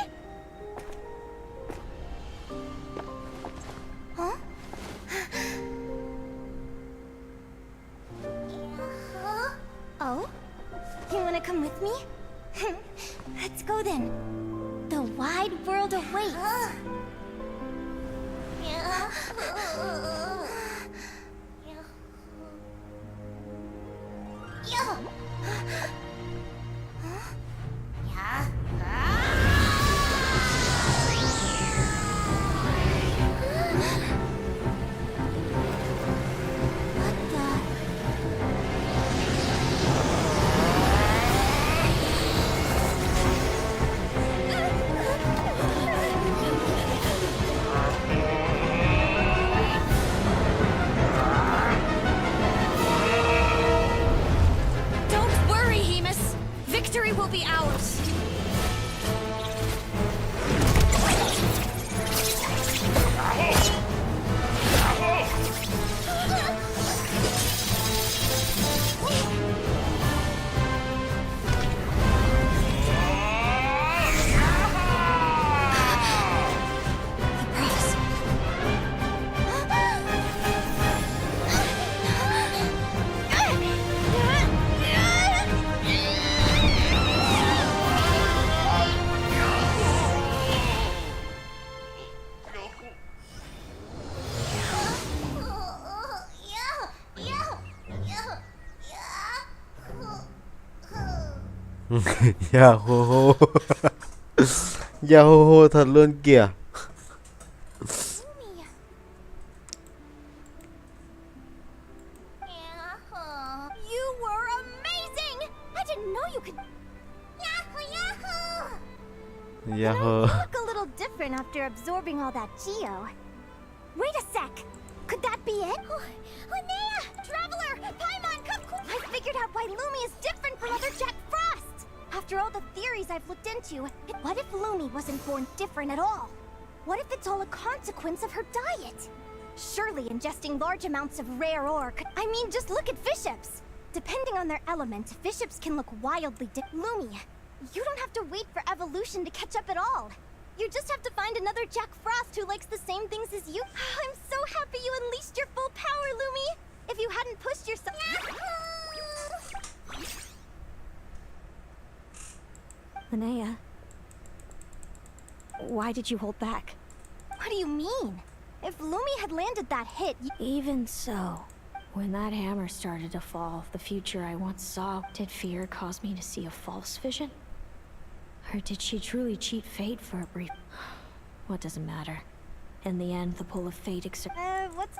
Huh? Oh? You wanna come with me? Let's go then. The wide world awaits. Don't worry, Hemus. Victory will be ours. Yahoo. Yahoo thật luôn kìa. You were amazing! I didn't know you could... Yahoo. You look a little different after absorbing all that geo. Wait a sec! Could that be it? Linnea! Traveler! Paimon, come quick! I figured out why Lumi is different from other Jack Frost! theories I've looked into. What if Lumi wasn't born different at all? What if it's all a consequence of her diet? Surely ingesting large amounts of rare ore could... I mean, just look at fiships. Depending on their element, fiships can look wildly Lumi, you don't have to wait for evolution to catch up at all. You just have to find another Jack Frost who likes the same things as you. I'm so happy you unleashed your full power, Lumi! If you hadn't pushed yourself... Linnea, why did you hold back? What do you mean? If Lumi had landed that hit... Even so, when that hammer started to fall, the future I once saw, did fear cause me to see a false vision? Or did she truly cheat fate for a brief... What does it matter? In the end, the pull of fate what's...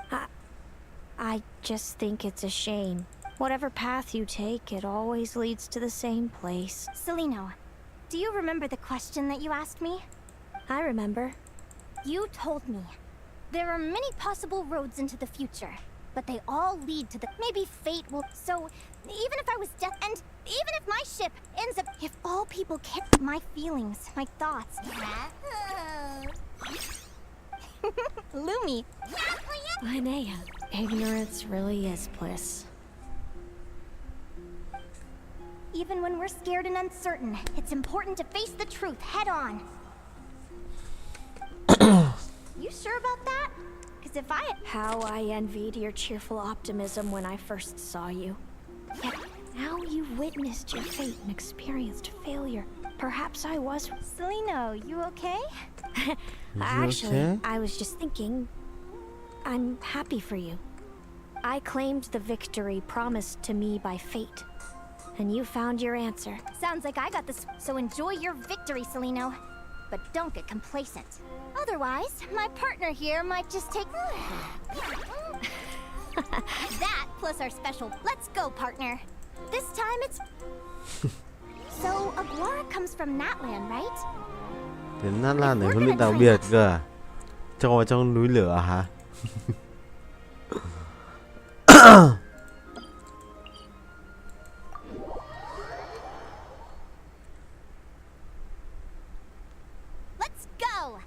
I just think it's a shame. Whatever path you take, it always leads to the same place. Celino, do you remember the question that you asked me? I remember. You told me. There are many possible roads into the future, but they all lead to the... Maybe fate will... So, even if I was dead, and even if my ship ends up... If all people care... My feelings, my thoughts... Lumi. Linnea, ignorance really is bliss. Even when we're scared and uncertain, it's important to face the truth head on. You sure about that? Because if I... How I envied your cheerful optimism when I first saw you. Yet now you've witnessed your fate and experienced failure. Perhaps I was... Celino, you okay? Actually, okay? I was just thinking... I'm happy for you. I claimed the victory promised to me by fate. And you found your answer. Sounds like I got this. So enjoy your victory, Celino. But don't get complacent. Otherwise, my partner here might just take... That plus our special... Let's go, partner. This time it's... So, Aguara comes from Natlan, right? Đến Nát Lan để huấn luyện đặc biệt cơ à? Cho vào trong núi lửa hả? Let's go!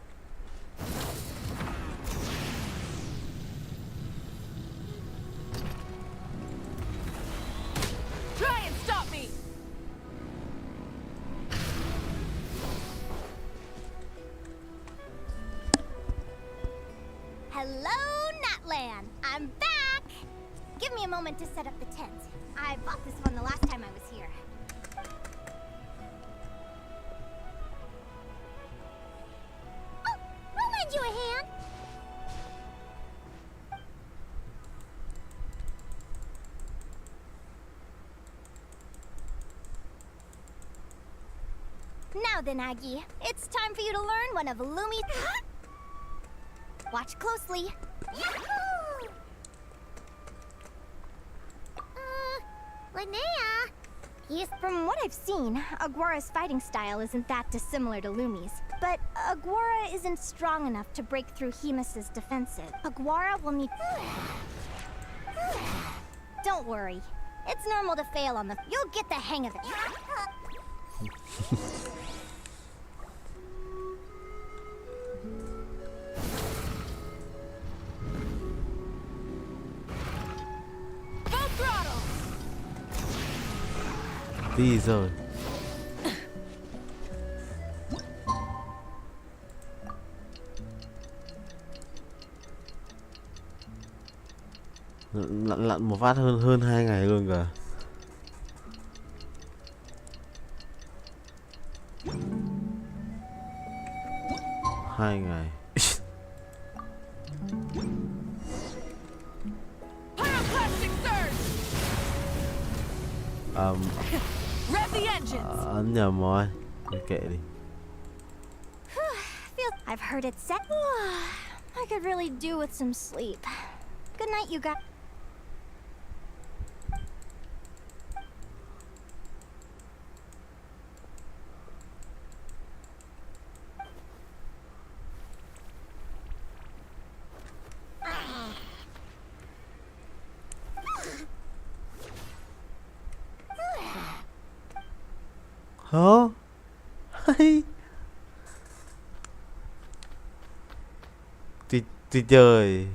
Try and stop me! Hello, Natlan! I'm back! Give me a moment to set up the tent. I bought this one the last time I was here. Oh, I'll lend you a hand! Now then, Aggie, it's time for you to learn one of Lumi's... Watch closely. Yahoo! Linnea? From what I've seen, Aguara's fighting style isn't that dissimilar to Lumi's. But Aguara isn't strong enough to break through Hemus's defenses. Aguara will need... Don't worry. It's normal to fail on the... You'll get the hang of it. Đi rồi. Lặn một phát hơn 2 ngày luôn kìa. Hai ngày. Ấn nhầm rồi. Kệ đi. I've heard it said. I could really do with some sleep. Good night, you guys. Hả? Tuyệt trời.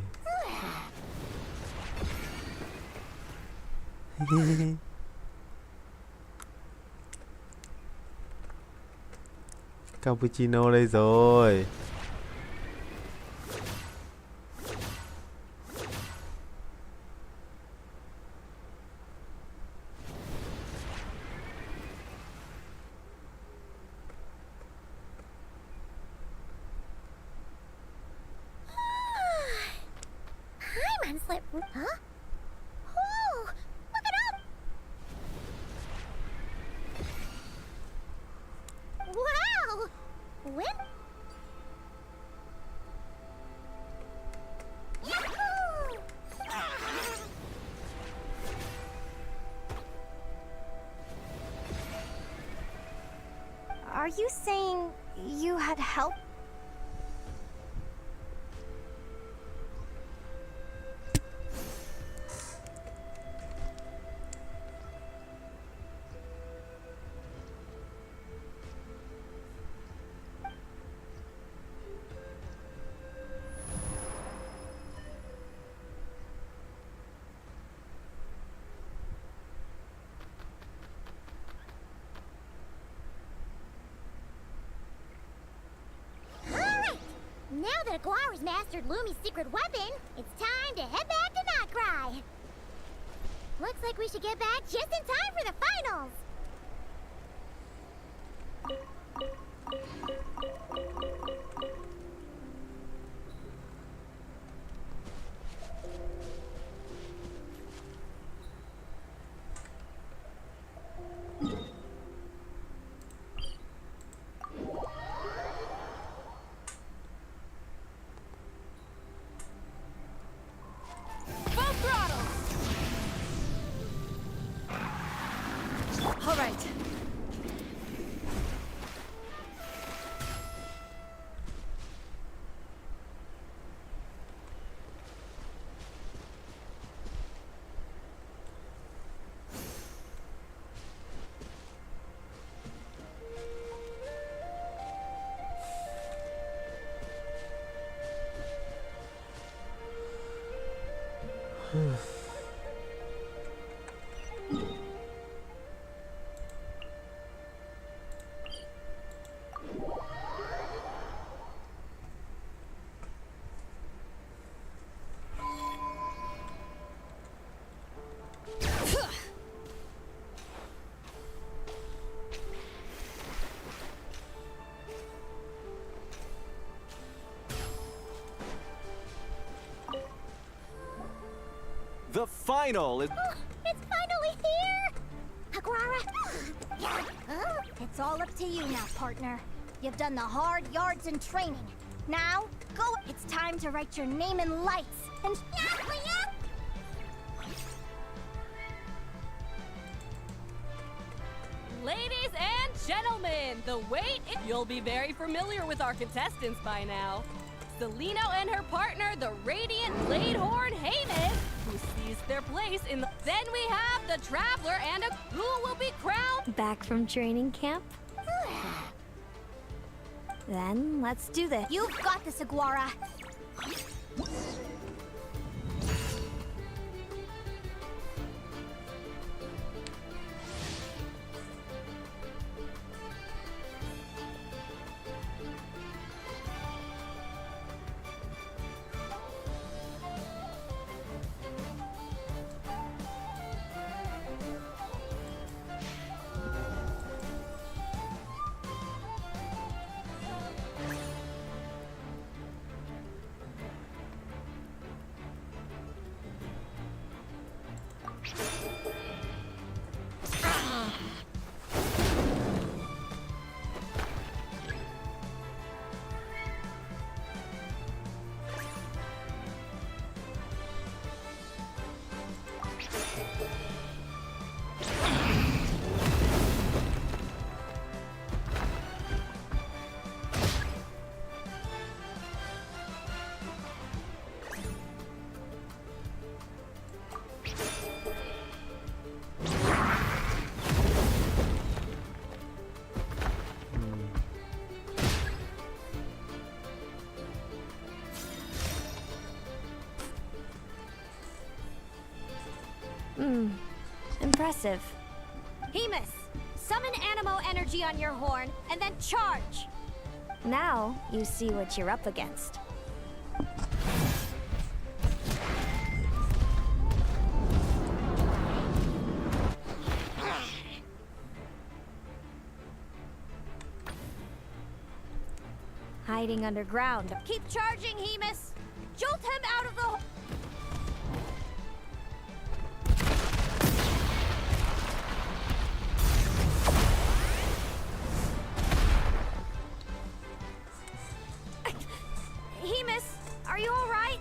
Cappuccino đây rồi. Hi, Manslip. Huh? Whoa! Look it up! Wow! When? Yahoo! Are you saying you had help? Alright! Now that Aguara's mastered Lumi's secret weapon, it's time to head back to Notcry. Looks like we should get back just in time for the finals. Full throttle! All right. The final is. It's finally here! Aguara! Oh, It's all up to you now, partner. You've done the hard yards in training. Now, go. It's time to write your name in lights and. Ladies and gentlemen, the wait. You'll be very familiar with our contestants by now. Celino and her partner, the radiant Bladehorn Heyman, who seized their place in the. Then we have the Traveler and who will be crowned. Back from training camp? Then let's do this. You've got this, Aguara. Impressive. Hemus, summon Animo energy on your horn and then charge. Now you see what you're up against. Hiding underground. Keep charging, Hemus. Jolt him out of the... Hemus, are you all right?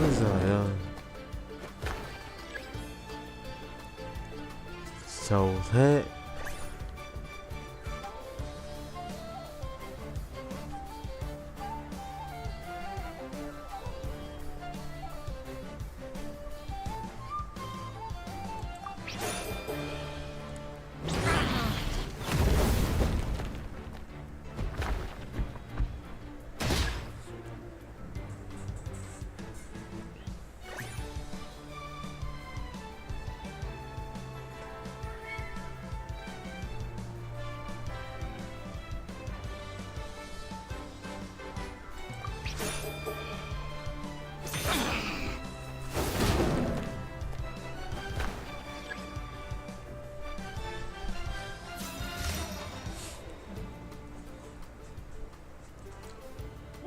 Ôi giời ơi. Sầu thế.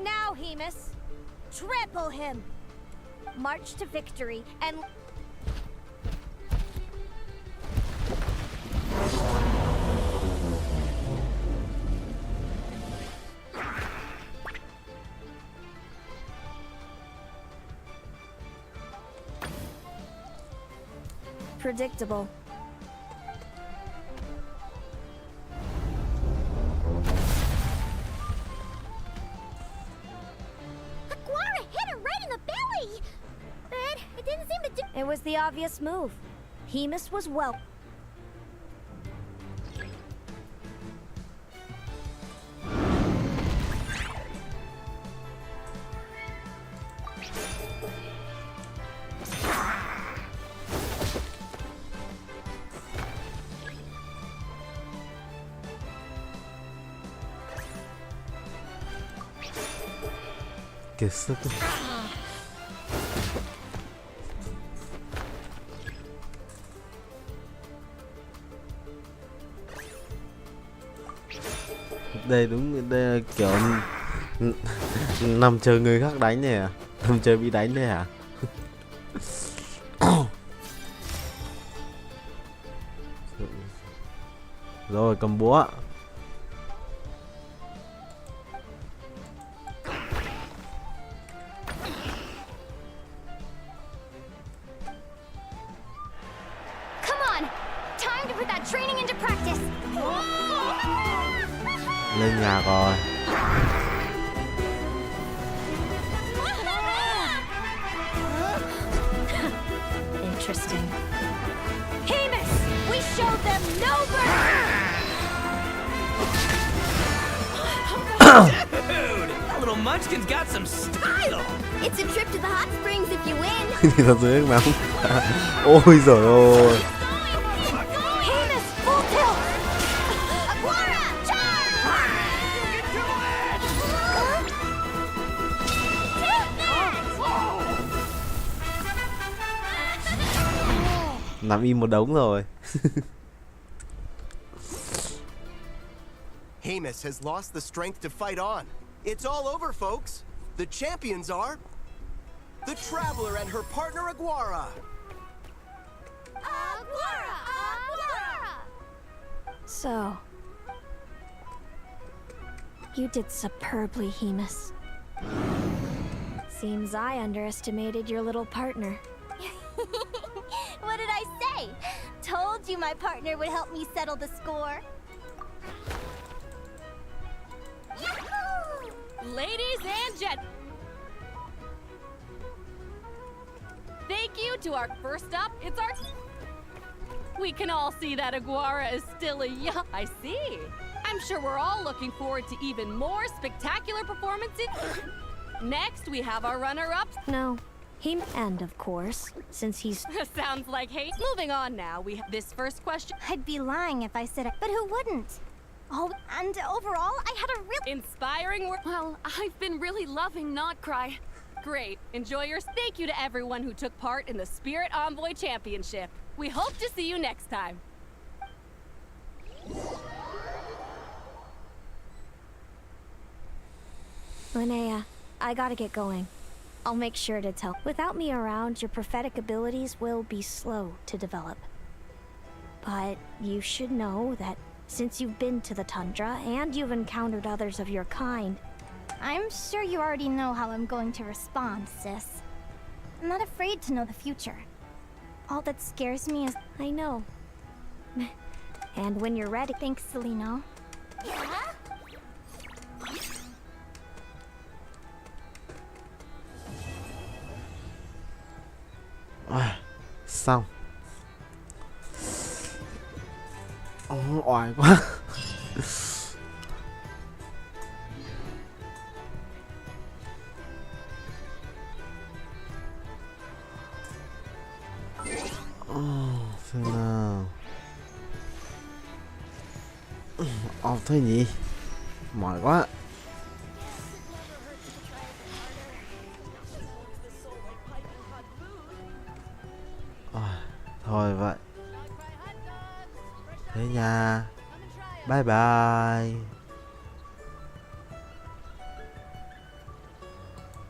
Now, Hemus, trample him. March to victory and... Predictable. Aguara hit her right in the belly! But it didn't seem to do... It was the obvious move. Hemus was well. Kiệt sức. Đây đúng, đây là kiểu nằm chờ người khác đánh này à? Nằm chờ bị đánh đây hả? Rồi cầm búa. Lên nhà rồi. Interesting. over! Dude, that little munchkin's got some style. It's a trip to the hot springs if you win. Thì thật sự mà không. Ôi giời ơi. Heinous, full tilt. Aguara, charge! Nằm im một đống rồi. Hamus has lost the strength to fight on. It's all over, folks. The champions are the Traveler and her partner Aguara. Aguara, Aguara. So, you did superbly, Hemus. Seems I underestimated your little partner. What did I say? Told you my partner would help me settle the score. Yahoo! Ladies and gentlemen, thank you to our first up. It's our. We can all see that Aguara is still a young. I see. I'm sure we're all looking forward to even more spectacular performances. Next, we have our runner-ups. No, him and of course, since he's. Sounds like hate. Moving on now, we have this first question. I'd be lying if I said it, but who wouldn't? Oh, and overall, I had a real Inspiring work. Well, I've been really loving Not Cry. Great. Enjoy yours. Thank you to everyone who took part in the Spirit Envoy Championship. We hope to see you next time. Linnea, I gotta get going. I'll make sure to tell. Without me around, your prophetic abilities will be slow to develop. But you should know that since you've been to the tundra and you've encountered others of your kind, I'm sure you already know how I'm going to respond, sis. I'm not afraid to know the future. All that scares me is... I know. And when you're ready... Thanks, Celino. Yeah? Xong. Oải quá. Xem nào. Thôi nhỉ. Mỏi quá. Thôi vậy. Thế nha. Bye bye.